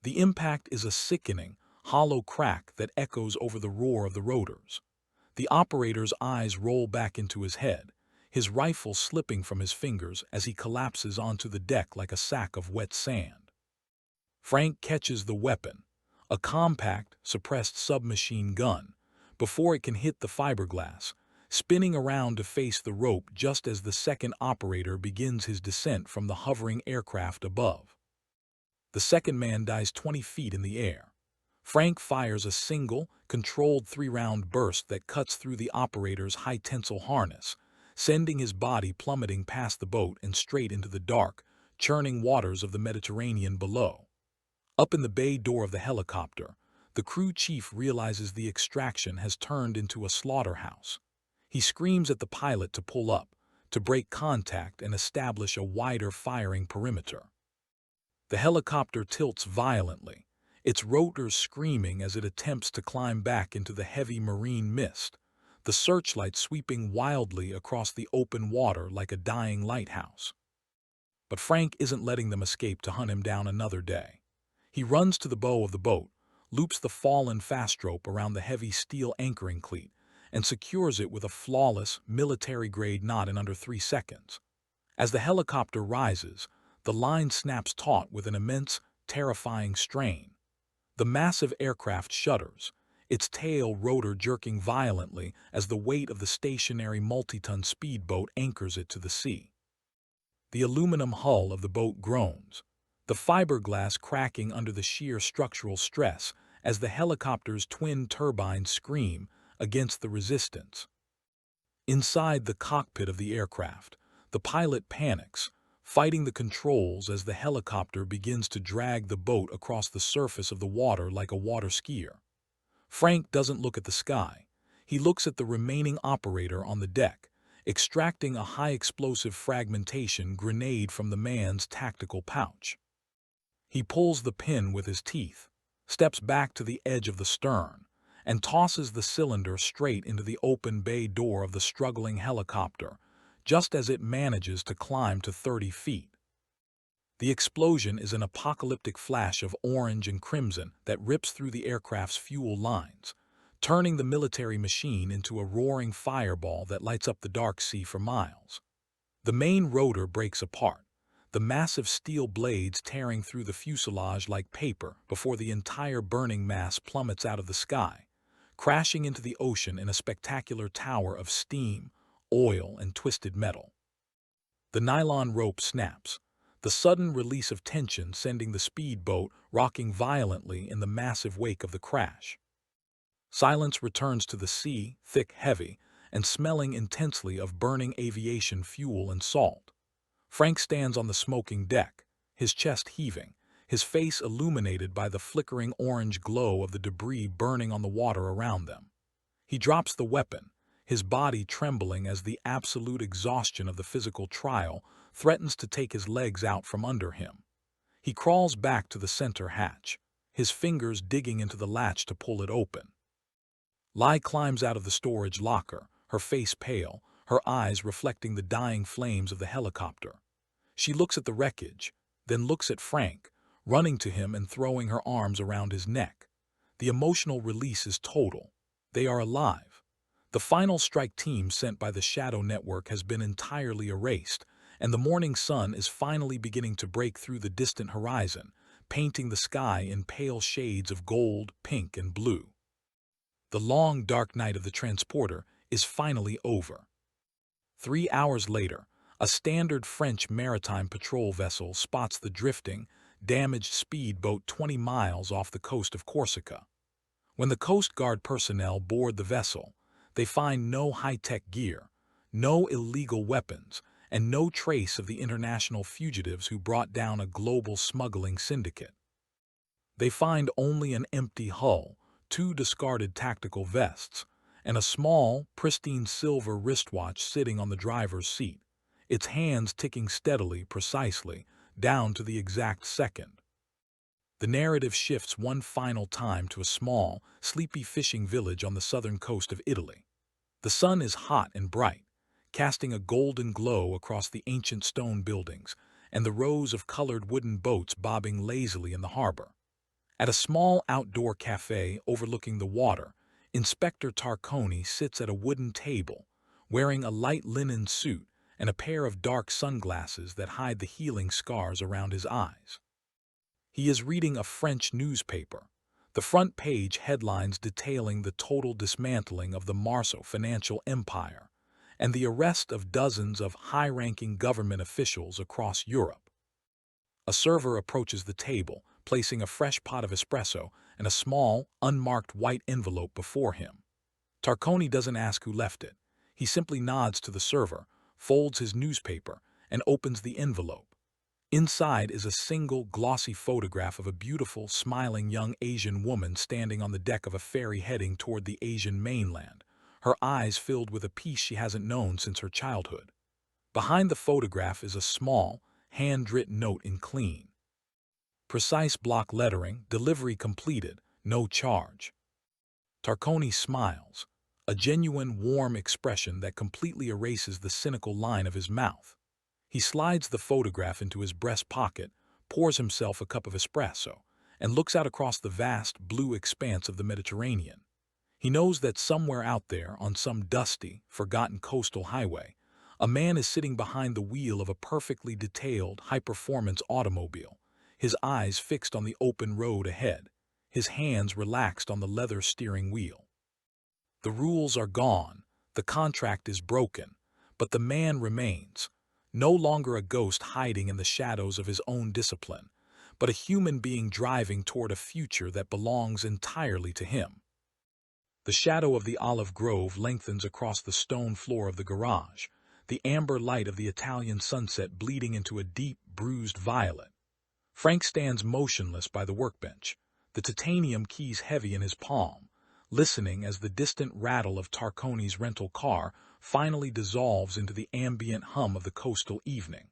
The impact is a sickening, hollow crack that echoes over the roar of the rotors. The operator's eyes roll back into his head, his rifle slipping from his fingers as he collapses onto the deck like a sack of wet sand. Frank catches the weapon, a compact, suppressed submachine gun, before it can hit the fiberglass, spinning around to face the rope just as the second operator begins his descent from the hovering aircraft above. The second man dies 20 feet in the air. Frank fires a single, controlled 3-round burst that cuts through the operator's high-tensile harness, sending his body plummeting past the boat and straight into the dark, churning waters of the Mediterranean below. Up in the bay door of the helicopter, the crew chief realizes the extraction has turned into a slaughterhouse. He screams at the pilot to pull up, to break contact and establish a wider firing perimeter. The helicopter tilts violently, its rotors screaming as it attempts to climb back into the heavy marine mist, the searchlight sweeping wildly across the open water like a dying lighthouse. But Frank isn't letting them escape to hunt him down another day. He runs to the bow of the boat, loops the fallen fast rope around the heavy steel anchoring cleat, and secures it with a flawless, military-grade knot in under 3 seconds. As the helicopter rises, the line snaps taut with an immense, terrifying strain. The massive aircraft shudders, its tail rotor jerking violently as the weight of the stationary multi-ton speedboat anchors it to the sea. The aluminum hull of the boat groans, the fiberglass cracking under the sheer structural stress as the helicopter's twin turbines scream against the resistance. Inside the cockpit of the aircraft, the pilot panics, fighting the controls as the helicopter begins to drag the boat across the surface of the water like a water skier. Frank doesn't look at the sky. He looks at the remaining operator on the deck, extracting a high-explosive fragmentation grenade from the man's tactical pouch. He pulls the pin with his teeth, steps back to the edge of the stern, and tosses the cylinder straight into the open bay door of the struggling helicopter, just as it manages to climb to 30 feet. The explosion is an apocalyptic flash of orange and crimson that rips through the aircraft's fuel lines, turning the military machine into a roaring fireball that lights up the dark sea for miles. The main rotor breaks apart, the massive steel blades tearing through the fuselage like paper before the entire burning mass plummets out of the sky, crashing into the ocean in a spectacular tower of steam, oil, and twisted metal. The nylon rope snaps, the sudden release of tension sending the speedboat rocking violently in the massive wake of the crash. Silence returns to the sea, thick, heavy, and smelling intensely of burning aviation fuel and salt. Frank stands on the smoking deck, his chest heaving, his face illuminated by the flickering orange glow of the debris burning on the water around them. He drops the weapon, his body trembling as the absolute exhaustion of the physical trial threatens to take his legs out from under him. He crawls back to the center hatch, his fingers digging into the latch to pull it open. Lai climbs out of the storage locker, her face pale, her eyes reflecting the dying flames of the helicopter. She looks at the wreckage, then looks at Frank, running to him and throwing her arms around his neck. The emotional release is total. They are alive. The final strike team sent by the Shadow Network has been entirely erased, and the morning sun is finally beginning to break through the distant horizon, painting the sky in pale shades of gold, pink, and blue. The long, dark night of the transporter is finally over. 3 hours later, a standard French maritime patrol vessel spots the drifting, damaged speedboat 20 miles off the coast of Corsica. When the Coast Guard personnel board the vessel, they find no high-tech gear, no illegal weapons, and no trace of the international fugitives who brought down a global smuggling syndicate. They find only an empty hull, 2 discarded tactical vests, and a small, pristine silver wristwatch sitting on the driver's seat, its hands ticking steadily, precisely, down to the exact second. The narrative shifts one final time to a small, sleepy fishing village on the southern coast of Italy. The sun is hot and bright, casting a golden glow across the ancient stone buildings and the rows of colored wooden boats bobbing lazily in the harbor. At a small outdoor cafe overlooking the water, Inspector Tarconi sits at a wooden table, wearing a light linen suit and a pair of dark sunglasses that hide the healing scars around his eyes. He is reading a French newspaper, the front page headlines detailing the total dismantling of the Marceau financial empire and the arrest of dozens of high-ranking government officials across Europe. A server approaches the table, placing a fresh pot of espresso and a small, unmarked white envelope before him. Tarconi doesn't ask who left it. He simply nods to the server, folds his newspaper, and opens the envelope. Inside is a single, glossy photograph of a beautiful, smiling young Asian woman standing on the deck of a ferry heading toward the Asian mainland, her eyes filled with a peace she hasn't known since her childhood. Behind the photograph is a small, hand-written note in clean, precise block lettering, delivery completed, no charge. Tarconi smiles, a genuine, warm expression that completely erases the cynical line of his mouth. He slides the photograph into his breast pocket, pours himself a cup of espresso, and looks out across the vast, blue expanse of the Mediterranean. He knows that somewhere out there, on some dusty, forgotten coastal highway, a man is sitting behind the wheel of a perfectly detailed, high-performance automobile, his eyes fixed on the open road ahead, his hands relaxed on the leather steering wheel. The rules are gone, the contract is broken, but the man remains, no longer a ghost hiding in the shadows of his own discipline, but a human being driving toward a future that belongs entirely to him. The shadow of the olive grove lengthens across the stone floor of the garage, the amber light of the Italian sunset bleeding into a deep, bruised violet. Frank stands motionless by the workbench, the titanium keys heavy in his palm, listening as the distant rattle of Tarconi's rental car finally dissolves into the ambient hum of the coastal evening.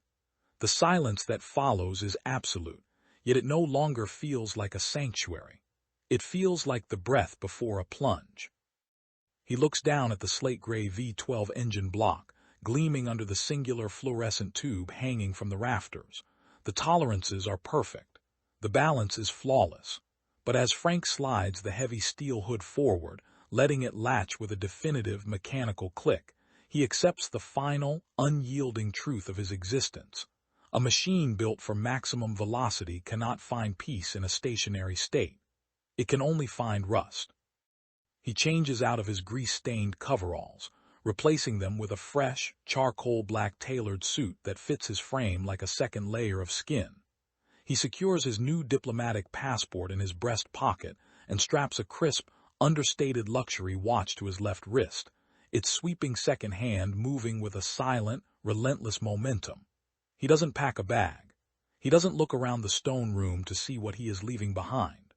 The silence that follows is absolute, yet it no longer feels like a sanctuary. It feels like the breath before a plunge. He looks down at the slate-gray V12 engine block, gleaming under the singular fluorescent tube hanging from the rafters. The tolerances are perfect. The balance is flawless. But as Frank slides the heavy steel hood forward, letting it latch with a definitive mechanical click, he accepts the final, unyielding truth of his existence. A machine built for maximum velocity cannot find peace in a stationary state. It can only find rust. He changes out of his grease-stained coveralls, replacing them with a fresh, charcoal-black tailored suit that fits his frame like a second layer of skin. He secures his new diplomatic passport in his breast pocket and straps a crisp, understated luxury watch to his left wrist, its sweeping second hand moving with a silent, relentless momentum. He doesn't pack a bag. He doesn't look around the stone room to see what he is leaving behind.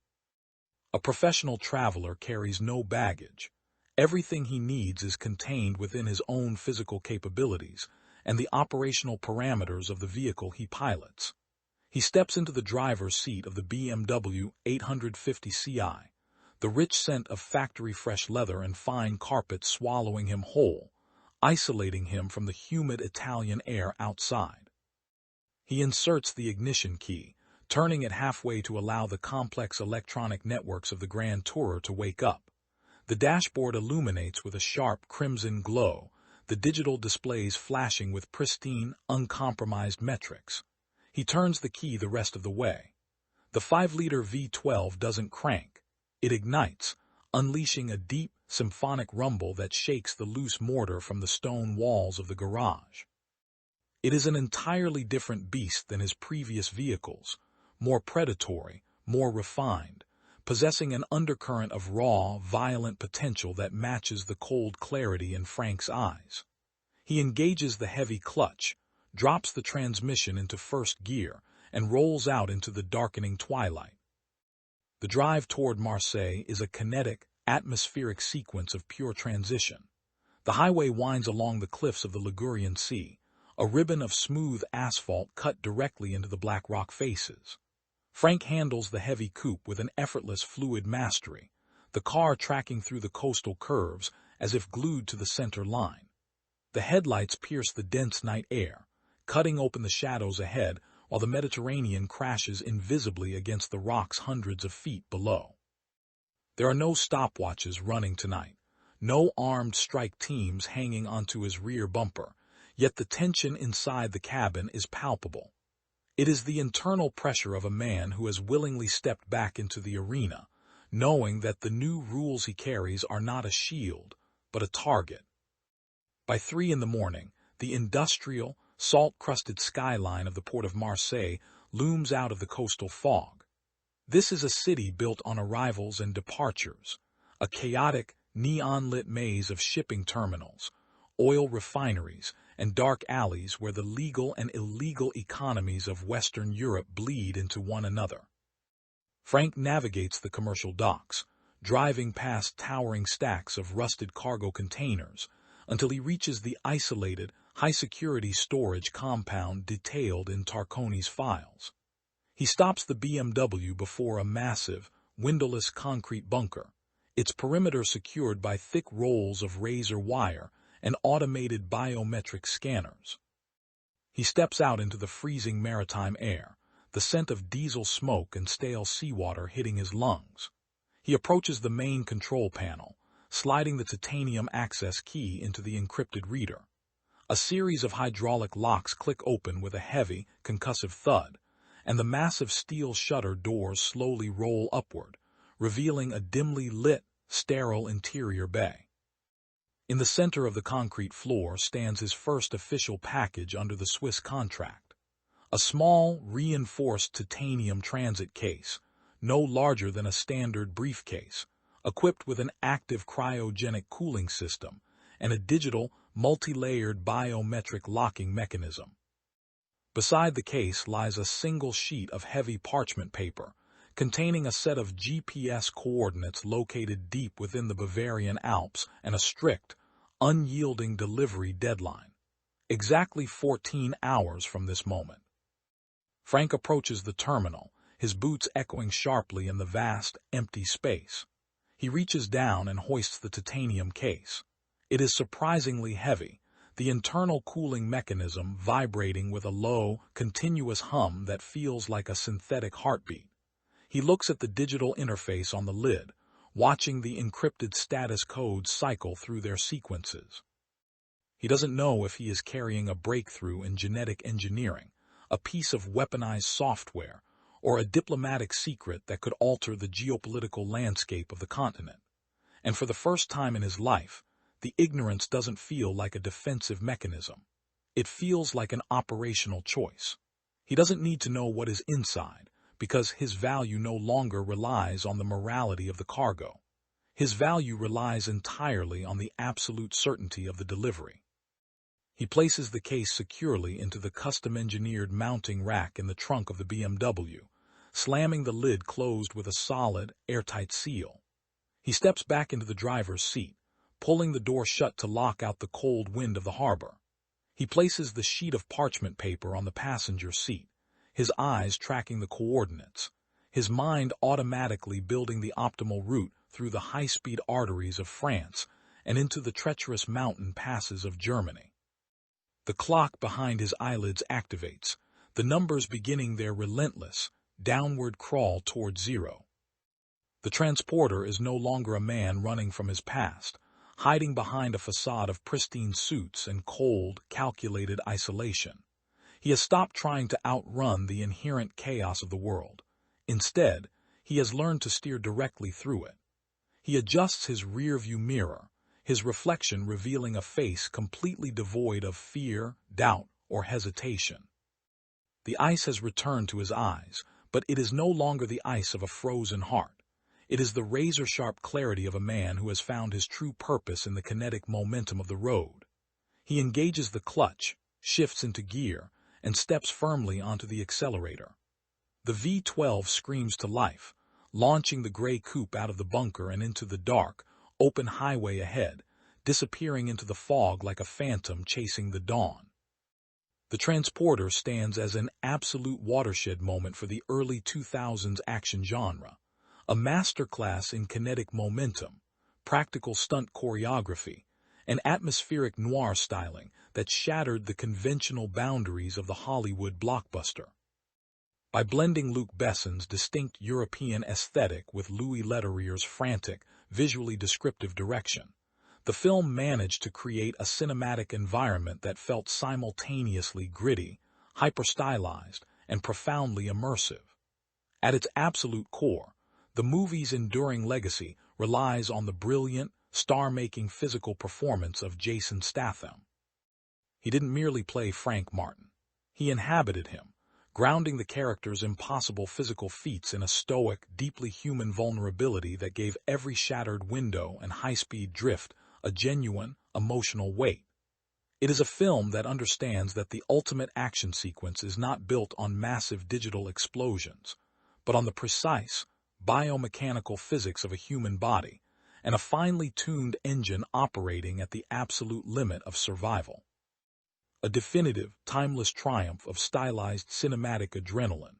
A professional traveler carries no baggage. Everything he needs is contained within his own physical capabilities and the operational parameters of the vehicle he pilots. He steps into the driver's seat of the BMW 850 Ci, the rich scent of factory-fresh leather and fine carpet swallowing him whole, isolating him from the humid Italian air outside. He inserts the ignition key, turning it halfway to allow the complex electronic networks of the Grand Tourer to wake up. The dashboard illuminates with a sharp crimson glow, the digital displays flashing with pristine, uncompromised metrics. He turns the key the rest of the way. The 5-liter V12 doesn't crank. It ignites, unleashing a deep, symphonic rumble that shakes the loose mortar from the stone walls of the garage. It is an entirely different beast than his previous vehicles, more predatory, more refined, possessing an undercurrent of raw, violent potential that matches the cold clarity in Frank's eyes. He engages the heavy clutch, drops the transmission into first gear, and rolls out into the darkening twilight. The drive toward Marseille is a kinetic, atmospheric sequence of pure transition. The highway winds along the cliffs of the Ligurian Sea, a ribbon of smooth asphalt cut directly into the black rock faces. Frank handles the heavy coupe with an effortless, fluid mastery, the car tracking through the coastal curves as if glued to the center line. The headlights pierce the dense night air, cutting open the shadows ahead while the Mediterranean crashes invisibly against the rocks hundreds of feet below. There are no stopwatches running tonight, no armed strike teams hanging onto his rear bumper, yet the tension inside the cabin is palpable. It is the internal pressure of a man who has willingly stepped back into the arena, knowing that the new rules he carries are not a shield, but a target. By 3 a.m, the industrial, salt-crusted skyline of the port of Marseille looms out of the coastal fog. This is a city built on arrivals and departures, a chaotic, neon-lit maze of shipping terminals, oil refineries, and dark alleys where the legal and illegal economies of Western Europe bleed into one another. Frank navigates the commercial docks, driving past towering stacks of rusted cargo containers, until he reaches the isolated, high-security storage compound detailed in Tarconi's files. He stops the BMW before a massive, windowless concrete bunker, its perimeter secured by thick rolls of razor wire and automated biometric scanners. He steps out into the freezing maritime air, the scent of diesel smoke and stale seawater hitting his lungs. He approaches the main control panel, sliding the titanium access key into the encrypted reader. A series of hydraulic locks click open with a heavy, concussive thud, and the massive steel shutter doors slowly roll upward, revealing a dimly lit, sterile interior bay. In the center of the concrete floor stands his first official package under the Swiss contract. A small, reinforced titanium transit case, no larger than a standard briefcase, equipped with an active cryogenic cooling system and a digital, multi-layered biometric locking mechanism. Beside the case lies a single sheet of heavy parchment paper, containing a set of GPS coordinates located deep within the Bavarian Alps and a strict, unyielding delivery deadline. Exactly 14 hours from this moment. Frank approaches the terminal, his boots echoing sharply in the vast, empty space. He reaches down and hoists the titanium case. It is surprisingly heavy, the internal cooling mechanism vibrating with a low, continuous hum that feels like a synthetic heartbeat. He looks at the digital interface on the lid, watching the encrypted status codes cycle through their sequences. He doesn't know if he is carrying a breakthrough in genetic engineering, a piece of weaponized software, or a diplomatic secret that could alter the geopolitical landscape of the continent. And for the first time in his life, the ignorance doesn't feel like a defensive mechanism. It feels like an operational choice. He doesn't need to know what is inside, because his value no longer relies on the morality of the cargo. His value relies entirely on the absolute certainty of the delivery. He places the case securely into the custom-engineered mounting rack in the trunk of the BMW, slamming the lid closed with a solid, airtight seal. He steps back into the driver's seat, pulling the door shut to lock out the cold wind of the harbor. He places the sheet of parchment paper on the passenger seat, his eyes tracking the coordinates, his mind automatically building the optimal route through the high-speed arteries of France and into the treacherous mountain passes of Germany. The clock behind his eyelids activates, the numbers beginning their relentless, downward crawl toward zero. The transporter is no longer a man running from his past, hiding behind a facade of pristine suits and cold, calculated isolation. He has stopped trying to outrun the inherent chaos of the world. Instead, he has learned to steer directly through it. He adjusts his rear-view mirror, his reflection revealing a face completely devoid of fear, doubt, or hesitation. The ice has returned to his eyes, but it is no longer the ice of a frozen heart. It is the razor-sharp clarity of a man who has found his true purpose in the kinetic momentum of the road. He engages the clutch, shifts into gear, and steps firmly onto the accelerator. The V-12 screams to life, launching the gray coupe out of the bunker and into the dark, open highway ahead, disappearing into the fog like a phantom chasing the dawn. The transporter stands as an absolute watershed moment for the early 2000s action genre, a masterclass in kinetic momentum, practical stunt choreography, and atmospheric noir styling that shattered the conventional boundaries of the Hollywood blockbuster. By blending Luc Besson's distinct European aesthetic with Louis Leterrier's frantic, visually descriptive direction, the film managed to create a cinematic environment that felt simultaneously gritty, hyper-stylized, and profoundly immersive. At its absolute core, the movie's enduring legacy relies on the brilliant, star-making physical performance of Jason Statham. He didn't merely play Frank Martin. He inhabited him, grounding the character's impossible physical feats in a stoic, deeply human vulnerability that gave every shattered window and high-speed drift a genuine, emotional weight. It is a film that understands that the ultimate action sequence is not built on massive digital explosions, but on the precise, biomechanical physics of a human body and a finely tuned engine operating at the absolute limit of survival. A definitive, timeless triumph of stylized cinematic adrenaline.